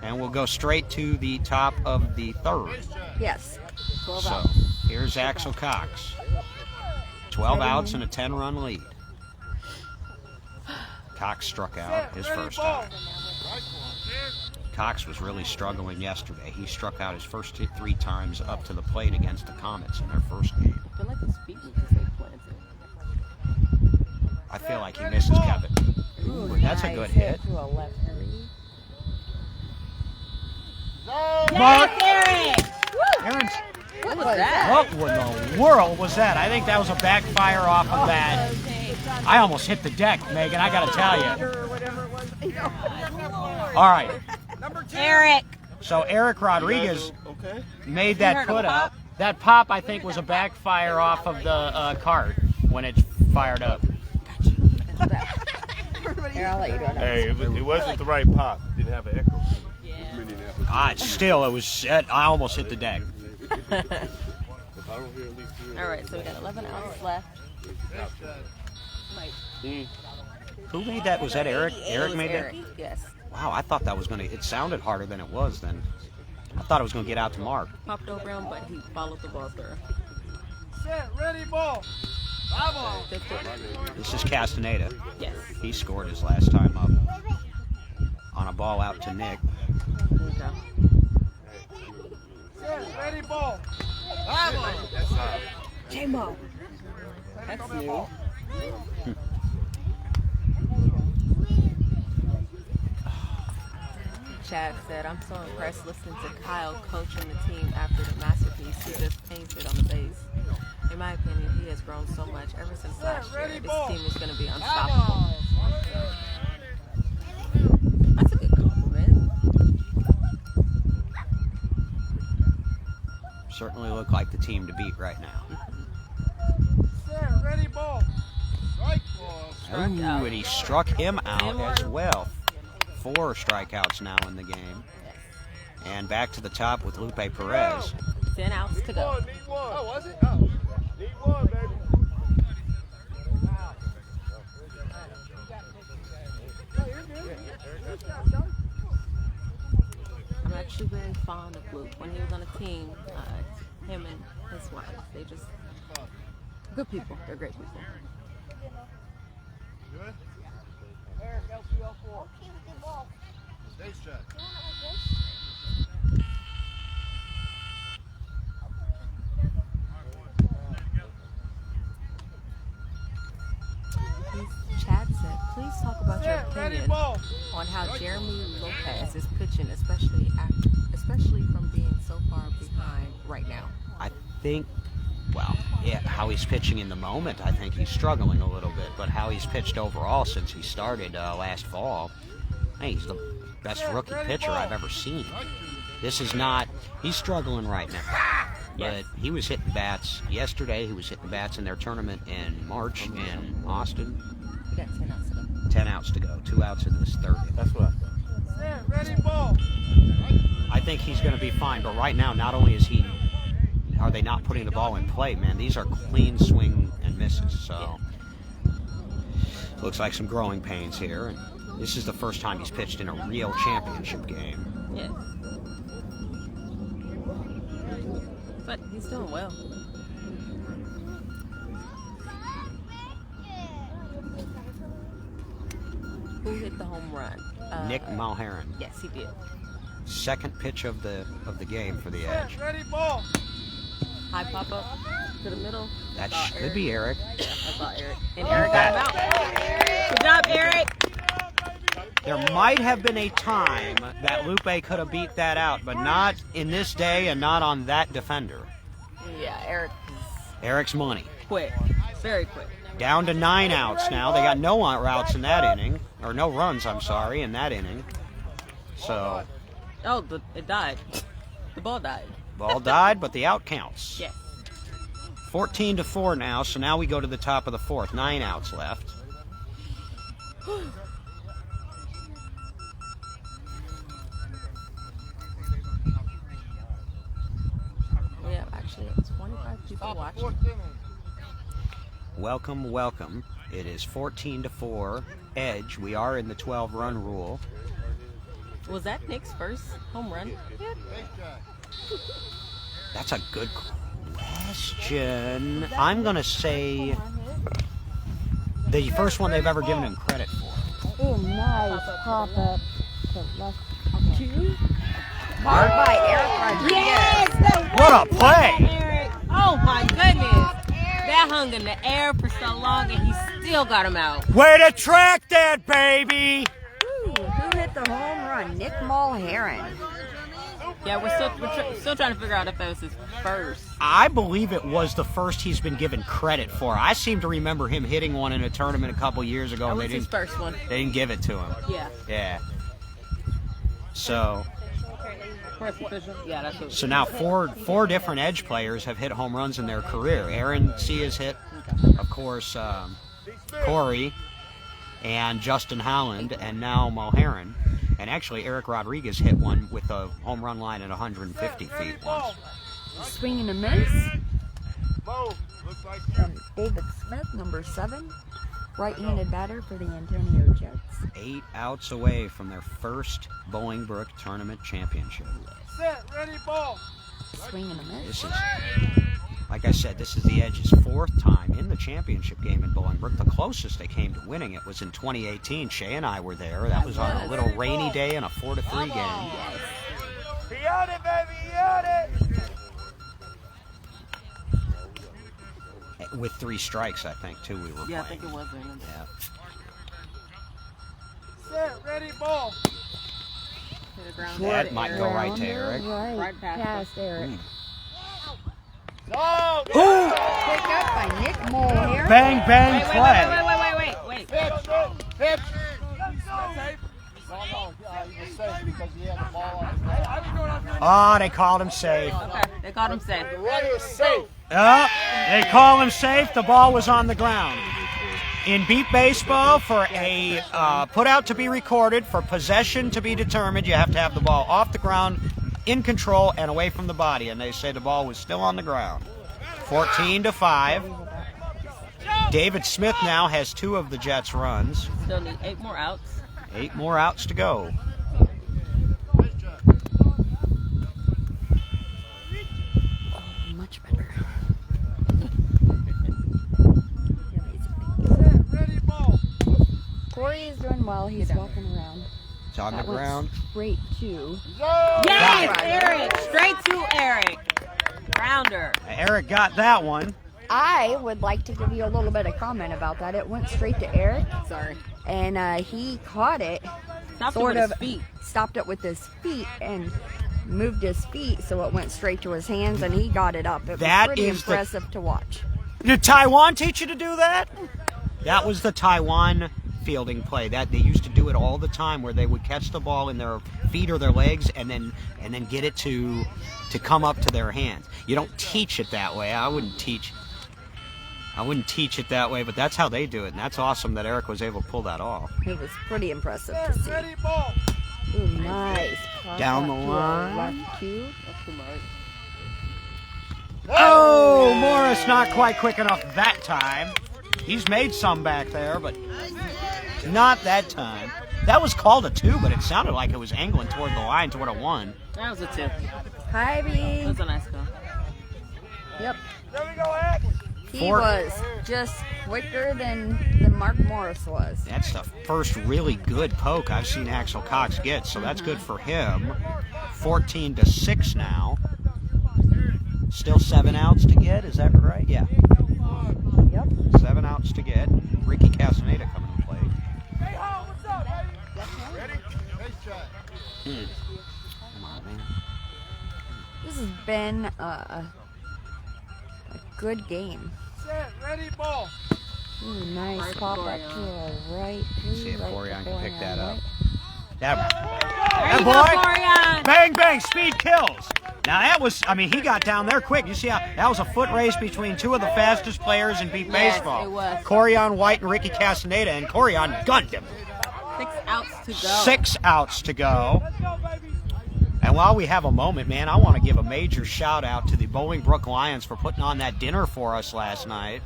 and we'll go straight to the top of the third. Yes. So here's Axel Cox. 12 outs and a 10-run lead. Cox struck out his first time. Cox was really struggling yesterday. He struck out his first 3 times up to the plate against the Comets in their first game. I feel like it's beaten because they planted. I feel like he misses Kevin. Ooh, that's a good hit. To a left Mark Eric! Aaron's. What was that? What in the world was that? I think that was a backfire off of that. I almost hit the deck, Megan, I gotta tell you. All right. Eric! So Eric Rodriguez made that put up. That pop, I think, was a backfire off of the cart when it fired up. Here, I'll let you go next. Hey, it wasn't the right pop. It didn't have an echo. Still, it was. I almost hit the deck. All right, so we got 11 outs left. Who made that? Was that Eric? Eric made Eric, that? yes. Wow, I thought that was going to. It sounded harder than it was then. I thought it was going to get out to Mark. Popped over him, but he followed the ball through. Set, ready, ball. Bravo. Good pitch. This is Castaneda. Yes. He scored his last time up on a ball out to Nick. There we go. Set, ready, ball. Bravo. J-Mo. That's new. Chad said, I'm so impressed listening to Kyle coaching the team after the masterpiece he just painted on the base. In my opinion, he has grown so much ever since last year. This team is going to be unstoppable. That's a good compliment. Certainly look like the team to beat right now. Set, ready, ball. Strike ball. Ooh, and he struck him out as well. 4 strikeouts now in the game. And back to the top with Lupe Perez. 10 outs to go. Need one. Oh, was it? Oh. Need one, baby. I'm actually very fond of Luke. When he was on a team, him and his wife, they just good people. They're great people. Good. Eric, LCL4. Stage check. Chad said, please talk about your opinion on how Jeremy Lopez is pitching, especially from being so far behind right now. I think, well, yeah, how he's pitching in the moment, I think he's struggling a little bit. But how he's pitched overall since he started last fall, I think he's the best rookie pitcher I've ever seen. This is not, he's struggling right now. But he was hitting bats yesterday. He was hitting bats in their tournament in March in Austin. We got 10 outs to go. 10 outs to go. 2 outs in this third. That's what I thought. Ready, ball. I think he's going to be fine. But right now, not only are they not putting the ball in play, man, these are clean swing and misses. So looks like some growing pains here. And this is the first time he's pitched in a real championship game. Yeah. But he's doing well. Who hit the home run? Nick Mulherrin. Yes, he did. Second pitch of the game for the Edge. Ready, ball. High pop up to the middle. That could be Eric. Yeah, I thought Eric. And Eric got him out. Good job, Eric. There might have been a time that Lupe could have beat that out, but not in this day and not on that defender. Yeah, Eric is Eric's money. quick. Very quick. Down to 9 outs now. They got no outs in that inning. Or no runs, I'm sorry, in that inning. So, Oh, it died. The ball died. ball died, but the out counts. Yeah. 14-4 now, so now we go to the top of the fourth. 9 outs left. We have actually 25 people watching. Welcome, welcome. It is 14-4 Edge. We are in the 12-run rule. Was that Nick's first home run? Yeah. That's a good question. I'm going to say the first one they've ever given him credit for. Oh, nice pop up to left two. Marked by Eric Rodriguez. Yes! What a play! Eric. Oh my goodness! That hung in the air for so long and he still got him out. Way to track that, baby! Who hit the home run? Nick Mulherrin. Yeah, we're still trying to figure out if that was his first. I believe it was the first he's been given credit for. I seem to remember him hitting one in a tournament a couple years ago. That And was his first one. They didn't give it to him. Yeah. Yeah. So Yeah, that's what. now four different Edge players have hit home runs in their career. Aaron C. has hit, of course, Corey and Justin Holland, and now Mulherrin. And actually, Eric Rodriguez hit one with a home run line at 150 feet once. Swing and a miss From from David Smith, number 7. Right-handed batter for the Antonio Jets. 8 outs away from their first Bolingbrook tournament championship. set, ready, ball. Swing and a miss. This is, like I said, this is the Edge's 4th time in the championship game in Bolingbrook. The closest they came to winning it was in 2018. Shay and I were there. That was on a little rainy day in a 4-3 game. He on it, baby, he on it. With 3 strikes, I think, too, we were Yeah, I playing. think it was. I remember. Yeah. Set, ready, ball. Hit the ground. That might go right to Eric. Right, Right past past Eric. No! Picked up by Nick Mulherrin. Bang, bang, Wait. Pitch! Pitch! Safe? No, he was safe because he had the ball on his leg. Oh, they called him safe. Okay, they called him safe. The runner is safe. Oh, they call him safe. The ball was on the ground. In beat baseball, for a put out to be recorded, for possession to be determined, you have to have the ball off the ground in control and away from the body, and they say the ball was still on the ground. 14-5. David Smith now has 2 of the Jets' runs. Still need 8 more outs. 8 more outs to go. Much better. Corey is doing well. He's walking around. It's on the That went ground. straight to. Yes, Eric! Straight to Eric. Grounder. Eric got that one. I would like to give you a little bit of comment about that. It went straight to Eric. Sorry. And he caught it. Stopped sort it with of his feet. stopped it with his feet and moved his feet so it went straight to his hands and he got it up. It was That pretty is the- impressive to watch. Did Taiwan teach you to do that? That was the Taiwan fielding play. That they used to do it all the time, where they would catch the ball in their feet or their legs and then get it to come up to their hands. You don't teach it that way. I wouldn't teach it that way, but that's how they do it, and that's awesome that Eric was able to pull that off. It was pretty impressive to see. Ooh, nice. Pop Down up the to a line. left cue. Oh, Morris not quite quick enough that time. He's made some back there, but not that time. That was called a 2, but it sounded like it was angling toward the line, toward a 1. That was a 2. Hi, B. That was a nice goal. Yep. There we go, X. He Four. was just quicker than Mark Morris was. That's the first really good poke I've seen Axel Cox get, so that's good for him. 14-6 now. Still 7 outs to get, is that right? Yeah. Yep. 7 outs to get. Ricky Castaneda coming to play. Hey, Hall, what's up, baby? Ready? Nice shot. Come on, man. This has been a good game. Set, ready, ball. Ooh, nice Right pop up Corian. to a right. See if Corian can pick that up. right. That There you boy. go, Corian. Bang, bang, speed kills. Now that was, I mean, he got down there quick. You see how that was a foot race between 2 of the fastest players in beat Yes, baseball. it was. Corian White and Ricky Castaneda, and Corian gunned him. 6 outs to go. 6 outs to go. Let's go, baby. And while we have a moment, man, I want to give a major shout out to the Bolingbrook Lions for putting on that dinner for us last night.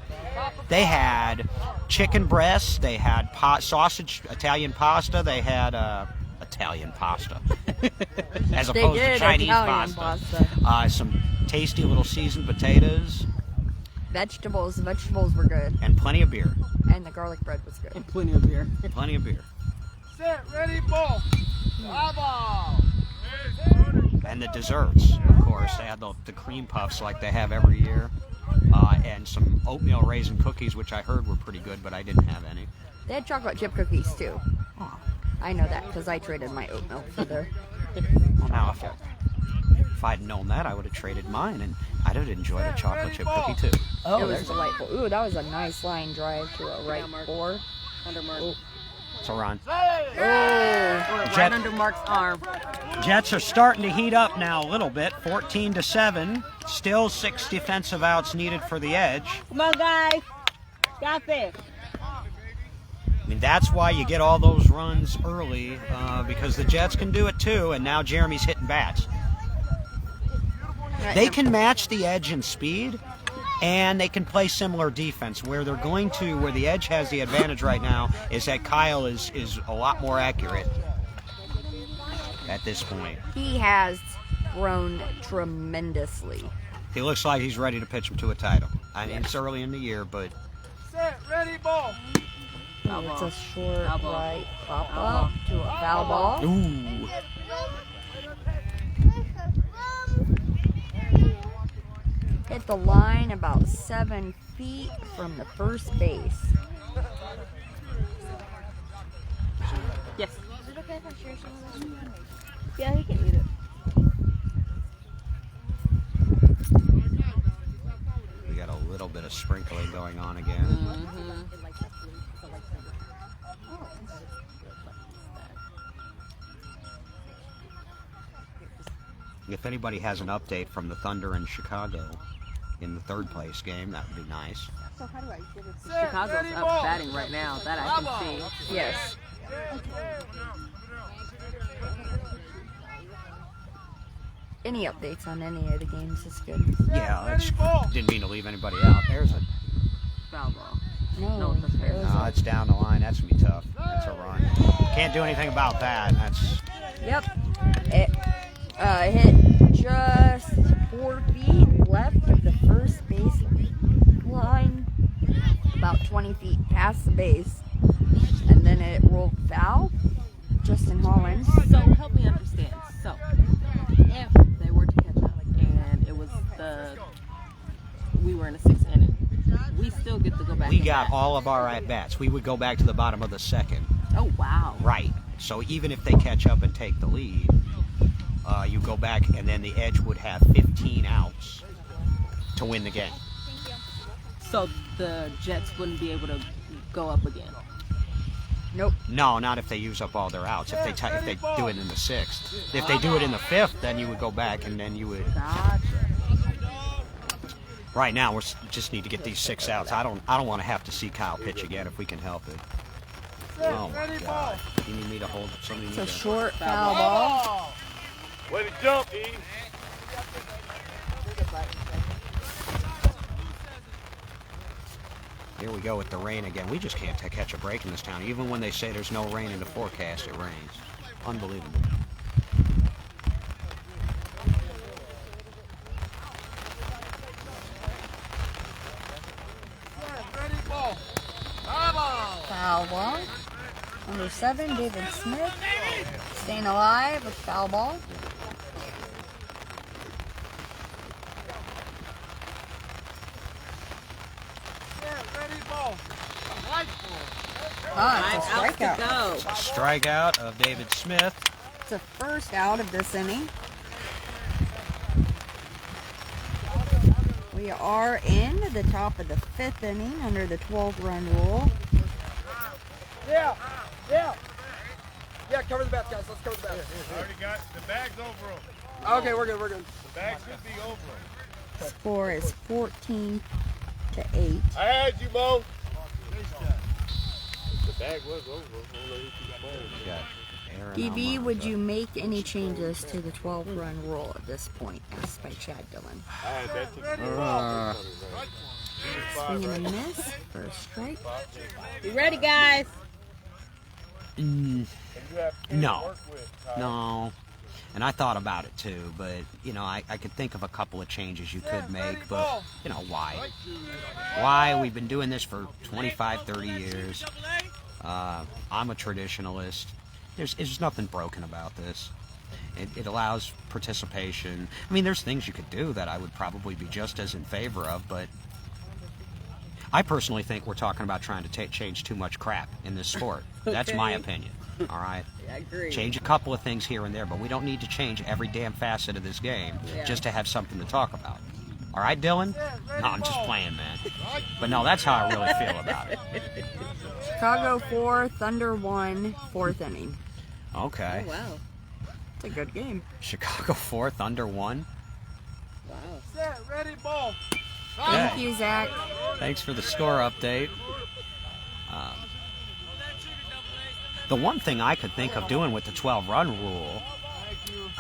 They had chicken breasts, they had sausage, Italian pasta, they had Italian pasta as They opposed to did Chinese Italian pasta. Some tasty little seasoned potatoes Vegetables were good. and plenty of beer. And the garlic bread was good. And plenty of beer. Plenty of beer. Set, ready, ball. Ball. And the desserts, of course. They had the cream puffs like they have every year. And some oatmeal raisin cookies, which I heard were pretty good, but I didn't have any. They had chocolate chip cookies too. Oh. I know that because I traded my oatmeal for their. Well, now, if I'd known that, I would have traded mine, and I'd have enjoyed a chocolate chip cookie, too. It was delightful. Ooh, that was a nice line drive to a right four. Under Mark. Oh. It's a run. Oh, Right Jet- under Mark's arm. Jets are starting to heat up now a little bit. 14-7. Still 6 defensive outs needed for the Edge. Come on, guys. Got this. I mean, that's why you get all those runs early, because the Jets can do it too, and now Jeremy's hitting bats. They can match the Edge in speed, and they can play similar defense. Where the Edge has the advantage right now is that Kyle is a lot more accurate at this point. he has grown tremendously. He looks like he's ready to pitch him to a title. I mean, it's early in the year, but Set, ready, ball. Ooh, it's a short Foul ball. right pop Foul up to a foul ball. ooh. Hit the line about 7 feet from the first base. Yes. Yeah, he can eat it. We got a little bit of sprinkling going on again. Mm-hmm. If anybody has an update from the Thunder in Chicago in the 3rd place game, that would be nice. Set, Chicago's ready, up ball. batting right now. That I can see. Yes. Any updates on any of the games is good. Yeah, that's, didn't mean to leave anybody out. There's a Foul ball. No, it doesn't. no, it's down the line. That's gonna be tough. That's a run. Can't do anything about that. That's Yep. It hit just 4 feet left of the first base line, about 20 feet past the base, and then it rolled foul. Justin Holland. So help me understand. So if they were to catch up and it was we were in a 6th inning, we still get to go back. we and got bat. all of our at bats. We would go back to the bottom of the 2nd. Oh wow. Right. So even if they catch up and take the lead, you go back, and then the Edge would have 15 outs to win the game. So the Jets wouldn't be able to go up again. Nope. No, not if they use up all their outs. If they do it in the 6th. If they do it in the 5th, then you would go back, and then you would. Gotcha. Right now, we just need to get these 6 outs. I don't want to have to see Kyle pitch again if we can help it. Oh my God! You need me to hold it? Somebody It's a need to. short foul ball. Way to jump, E. Here we go with the rain again. We just can't catch a break in this town. Even when they say there's no rain in the forecast, it rains. Unbelievable. Foul ball. Number 7, David Smith. Staying alive with foul ball. It's a strikeout. Go. Strikeout of David Smith. It's the first out of this inning. We are in the top of the 5th inning under the 12-run rule. Yeah, cover the bats, guys. Let's cover the bats. Already got the bags over them. Okay, we're good. The bag should be over them. Score is 14-8. I had you, Bo. The bag was over. Got Aaron DB, Almond. would you make any changes to the 12-run rule at this point? Asked by Chad Dillon. I had that to Swing and a miss for a strike. You ready, guys? No. And I thought about it too, but I could think of a couple of changes you could make, but why? Why? We've been doing this for 25, 30 years. I'm a traditionalist. There's nothing broken about this. It allows participation. I mean, there's things you could do that I would probably be just as in favor of, but I personally think we're talking about trying to change too much crap in this sport. That's my opinion. All right? I agree. Change a couple of things here and there, but we don't need to change every damn facet of this game just to have something to talk about. All right, Dylan? No, I'm just playing, man. But no, that's how I really feel about it. Chicago 4, Thunder 1, 4th inning. Okay. Oh, wow. It's a good game. Chicago 4, Thunder 1. Wow. Set, ready, ball. Thank you, Zach. Thanks for the score update. The one thing I could think of doing with the 12-run rule,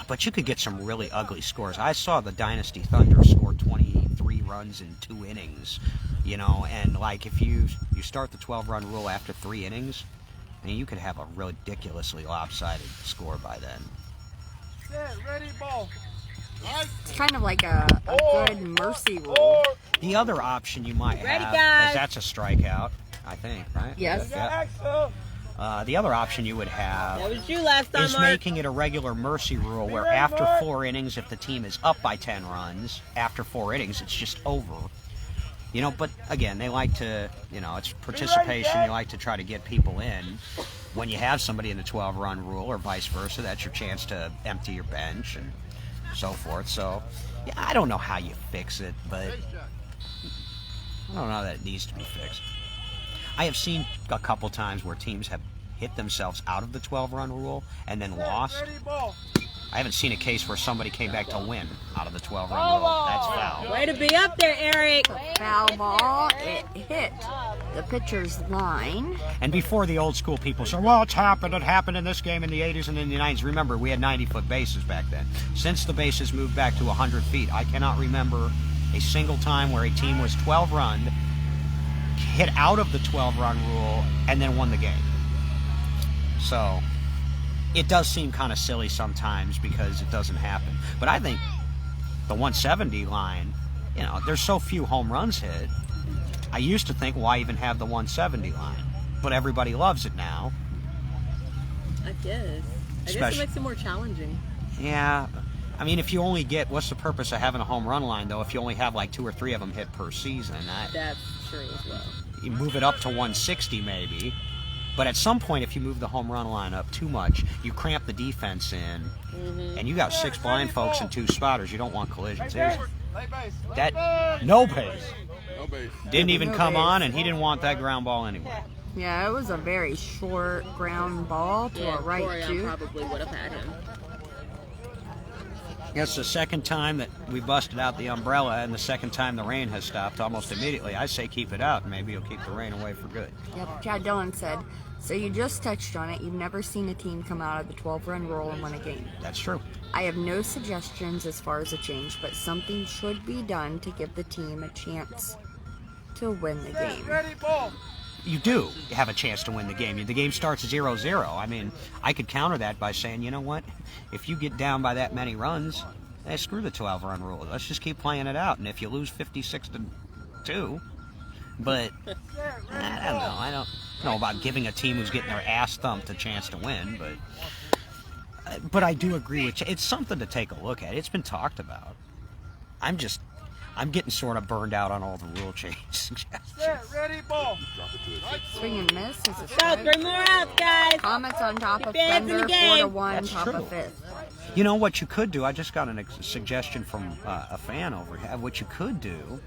but you could get some really ugly scores. I saw the Dynasty Thunder score 23 runs in 2 innings, and like if you start the 12-run rule after 3 innings, I mean, you could have a ridiculously lopsided score by then. Set, ready, ball. It's kind of like a good mercy rule. The other option you might Ready, have guys? is that's a strikeout, I think, right? Yes. Yeah. The other option you would have That was you last time, is Mark. making it a regular mercy rule where after 4 innings, if the team is up by 10 runs, after 4 innings, it's just over. But again, they like to, it's participation. You like to try to get people in. When you have somebody in the 12-run rule or vice versa, that's your chance to empty your bench and so forth. So, yeah, I don't know how you fix it, but I don't know that it needs to be fixed. I have seen a couple times where teams have hit themselves out of the 12-run rule and then lost. I haven't seen a case where somebody came back to win out of the 12-run rule. That's foul. Way to be up there, Eric. Foul ball. It hit the pitcher's line. And before the old school people say, well, it happened in this game in the 80s and in the 90s. Remember, we had 90-foot bases back then. Since the bases moved back to 100 feet, I cannot remember a single time where a team was 12-run, hit out of the 12-run rule, and then won the game. So it does seem kind of silly sometimes because it doesn't happen. But I think the 170 line, you know, there's so few home runs hit. I used to think, why even have the 170 line? But everybody loves it now. I guess it makes it more challenging. Yeah. I mean, if you only get, what's the purpose of having a home run line, though, if you only have like 2 or 3 of them hit per season? That's true as well. You move it up to 160 maybe. But at some point, if you move the home run line up too much, you cramp the defense in, and you got 6 blind folks and 2 spotters. You don't want collisions. No base. Didn't even come on, and he didn't want that ground ball anyway. Yeah, it was a very short ground ball to a right too. Probably would have had him. It's the second time that we busted out the umbrella, and the second time the rain has stopped almost immediately. I say keep it out, and maybe you'll keep the rain away for good. Yep, Chad Dillon said, so you just touched on it. You've never seen a team come out of the 12-run rule and win a game. That's true. I have no suggestions as far as a change, but something should be done to give the team a chance to win the game. You do have a chance to win the game. The game starts 0-0. I mean, I could counter that by saying, you know what? If you get down by that many runs, screw the 12-run rule. Let's just keep playing it out. And if you lose 56-2, but I don't know. I don't know about giving a team who's getting their ass thumped a chance to win, but I do agree with you. It's something to take a look at. It's been talked about. I'm getting sort of burned out on all the rule change suggestions. Ready, ball. Swing and miss is a strike. 3 more outs, guys. Comets on top of Thunder, 4-1, top of 5th. You know what you could do? I just got a suggestion from a fan over here. What you could do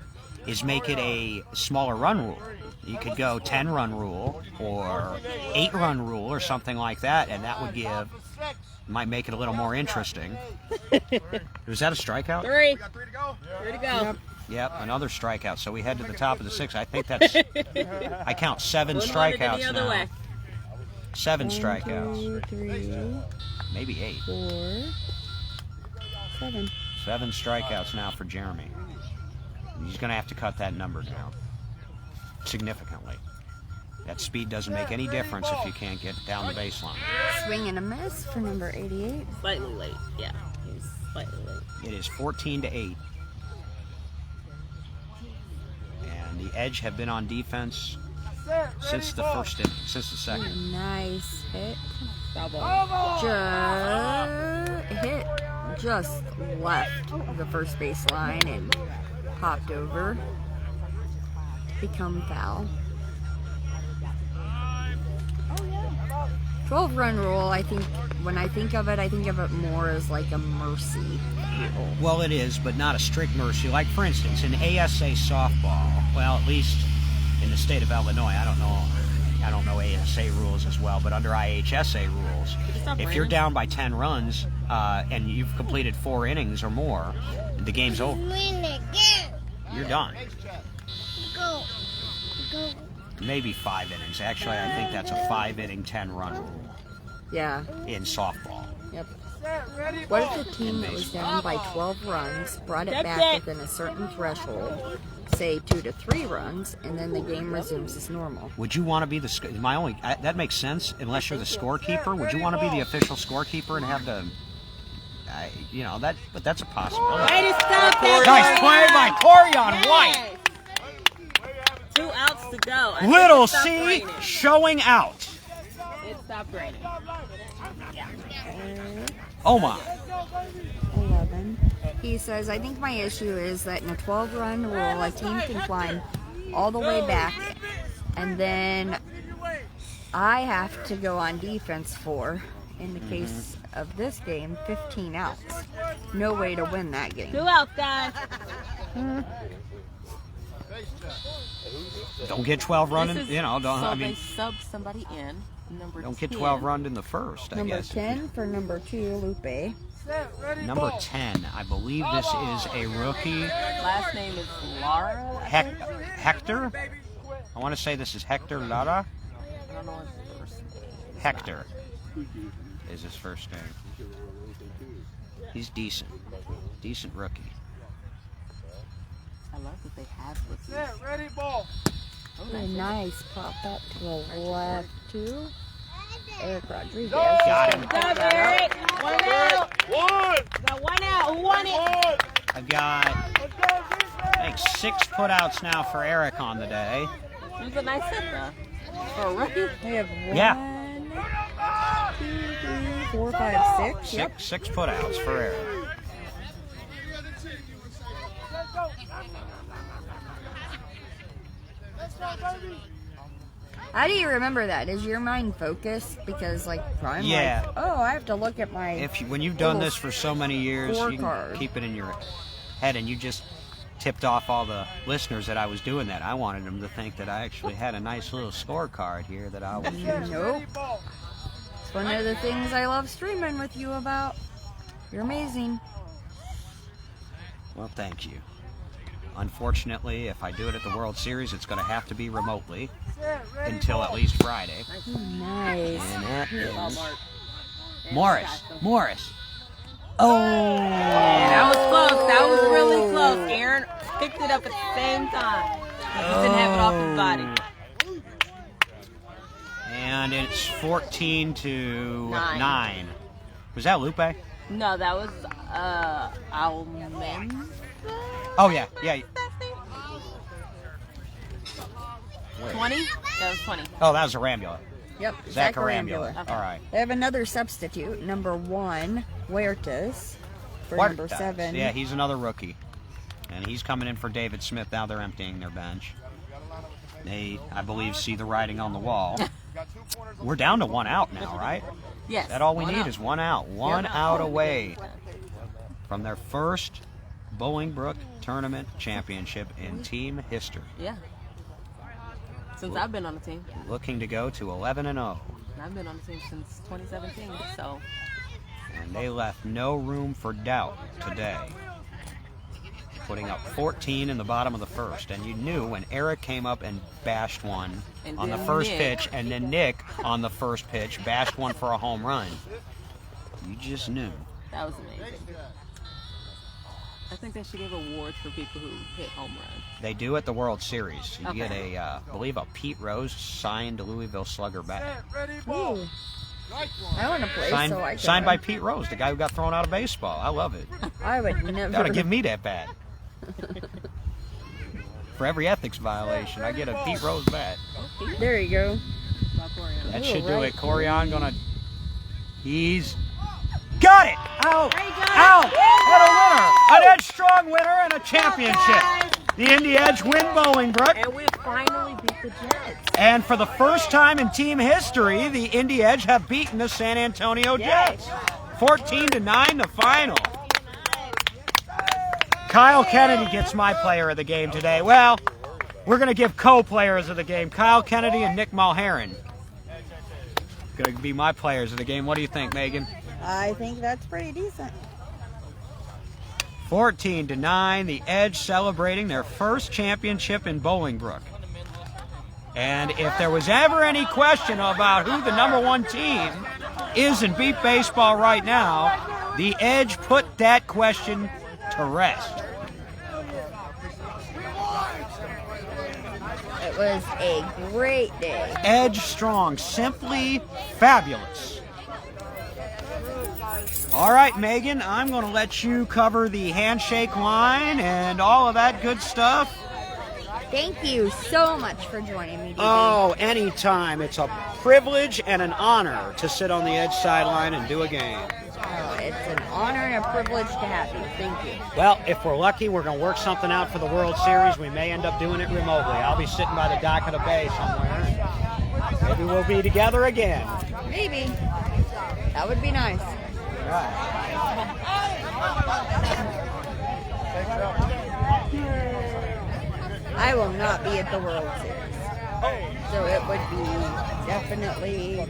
is make it a smaller run rule. You could go 10-run rule or 8-run rule or something like that, and that would might make it a little more interesting. Was that a strikeout? 3. 3 to go. Yep. Yep, another strikeout. So we head to the top of the 6th. I think that's. I count 7 strikeouts now. 7 strikeouts. 2, 3, Maybe 8. 4, 7. 7 strikeouts now for Jeremy. He's going to have to cut that number down significantly. That speed doesn't make any difference if you can't get down the baseline. Swing and a miss for number 88. Slightly late. Yeah, he's slightly late. It is 14-8. And the Edge have been on defense since the first inning, since the second. Nice hit. Double. Just left the first base line and hopped over. Become foul. 12-run rule, I think, when I think of it more as like a mercy rule. Well, it is, but not a strict mercy. Like, for instance, in ASA softball, well, at least in the state of Illinois, I don't know ASA rules as well, but under IHSA rules, if you're down by 10 runs and you've completed 4 innings or more, the game's over. You're done. Maybe 5 innings. Actually, I think that's a 5-inning, 10-run rule. Yeah. In softball. Yep. What if the team that was down by 12 runs brought it back within a certain threshold, say 2 to 3 runs, and then the game resumes as normal? Would you want to be that makes sense unless you're the scorekeeper? Would you want to be the official scorekeeper and have to, but that's a possibility. Nice play by Corey on White. 2 outs to go. Little C showing out. It stopped raining. Oh my. 11. He says, I think my issue is that in a 12-run rule, a team can climb all the way back, and then I have to go on defense for, in the case of this game, 15 outs. No way to win that game. 2 outs, guys. Don't get 12 running, They sub somebody in. Number don't 10. get 12 runned in the first, I guess. Number 10 for number 2, Lupe. Number 10, I believe this is a rookie. Last name is Lara. Hector? I want to say this is Hector Lara. I don't know his first name. It's Hector is his first name. He's decent. Decent rookie. I love that they have rookies. Ready, ball. Oh, nice. Pop that to the left, too. Eric Rodriguez. Got him. Good job, Eric. 1 out. Got 1 out. Who won it? I've got, I think, 6 putouts now for Eric on the day. It was a nice hit, though. For a rookie? We have Yeah. 1, 2, 3, 4, 5, 6. Yep. Six putouts for Eric. How do you remember that? Is your mind focused? Because, like, I'm Yeah. like, oh, I have to look at my... When you've done this for so many years, you can scorecard. keep it in your head, and you just tipped off all the listeners that I was doing that. I wanted them to think that I actually had a nice little scorecard here that I was using. Nope. It's one of the things I love streaming with you about. You're amazing. Well, thank you. Unfortunately, if I do it at the World Series, it's going to have to be remotely until at least Friday. Nice. And that is Morris. Oh! That was close. That was really close. Aaron picked it up at the same time. He just didn't have it off his body. And it's 14 to 9. 9. Was that Lupe? No, that was Almen. Oh, yeah. 20? That was 20. Oh, that was Arambula. Yep. Zach Arambula. Arambula. All right. They have another substitute, number 1, Huertas, for number 7. Yeah, he's another rookie. And he's coming in for David Smith. Now they're emptying their bench. They, I believe, see the writing on the wall. We're down to 1 out now, right? Yes. That all we 1 need out. is 1 out. 1 out away from their first Bolingbrook Tournament championship in team history. Yeah. Since I've been on the team. Looking to go to 11-0. And I've been on the team since 2017, so. And they left no room for doubt today. Putting up 14 in the bottom of the first. And you knew when Eric came up and bashed one And on the then first Nick. pitch, and then Nick on the first pitch bashed one for a home run. You just knew. That was amazing. I think they should give awards for people who hit home runs. They do at the World Series. You Okay. get I believe a Pete Rose signed Louisville Slugger bat. Ooh. I want to play, Signed, so I can. signed by Pete Rose, the guy who got thrown out of baseball. I love it. I would never. Gotta give me that bat. For every ethics violation, I get a Pete Rose bat. There you go. That Ooh, should do right. it. Corian gonna. He's got it. Out. Out. And a winner. An Edge Strong winner and a championship. The Indy Edge win Bolingbrook. And we finally beat the Jets. And for the first time in team history, the Indy Edge have beaten the San Antonio Jets. 14-9 the final. Kyle Kennedy gets my player of the game today. Well, we're going to give co-players of the game, Kyle Kennedy and Nick Mulheron. Going to be my players of the game. What do you think, Megan? I think that's pretty decent. 14-9, the Edge celebrating their first championship in Bolingbrook. And if there was ever any question about who the #1 team is in beat baseball right now, the Edge put that question to rest. It was a great day. Edge Strong, simply fabulous. All right, Megan, I'm going to let you cover the handshake line and all of that good stuff. Thank you so much for joining me, DB. Oh, anytime. It's a privilege and an honor to sit on the Edge sideline and do a game. Oh, it's an honor and a privilege to have you. Thank you. Well, if we're lucky, we're going to work something out for the World Series. We may end up doing it remotely. I'll be sitting by the dock of the bay somewhere. Maybe we'll be together again. Maybe. That would be nice. I will not be at the World Series. So it would be definitely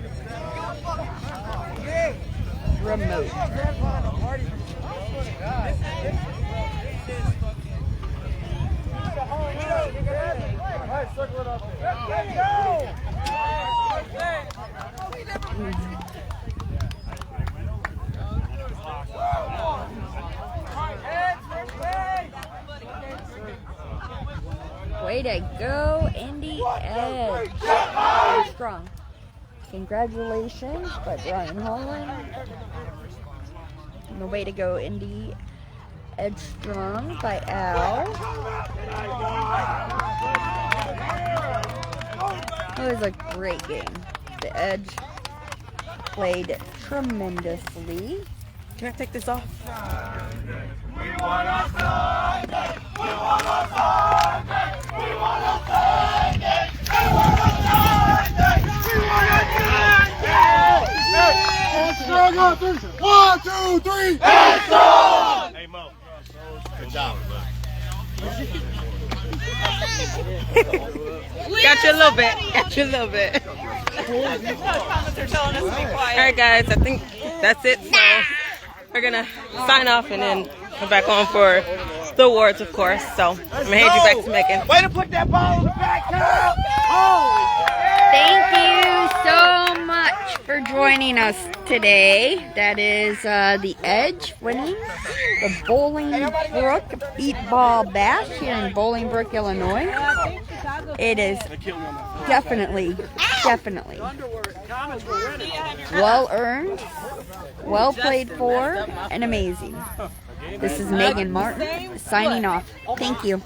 remote. All right, circle it up there. Way to go, Indy Edge. Very strong. Congratulations by Brian Holland. And the way to go, Indy Edge strong by Al. It was a great game. The Edge played tremendously. Can I take this off? One, two, three. Hey, Mo. Good job. Got you a little bit. Got you a little bit. Alright guys, I think that's it. So we're gonna sign off and then come back on for the awards, of course. So I'm gonna hand you back to Megan. Way to put that ball in the back, Kyle. Oh, Thank you so much for joining us today. That is the Edge winning the Bolingbrook Beat Ball Bash here in Bolingbrook, Illinois. It is definitely well earned, well played for, and amazing. This is Megan Martin signing off. Thank you.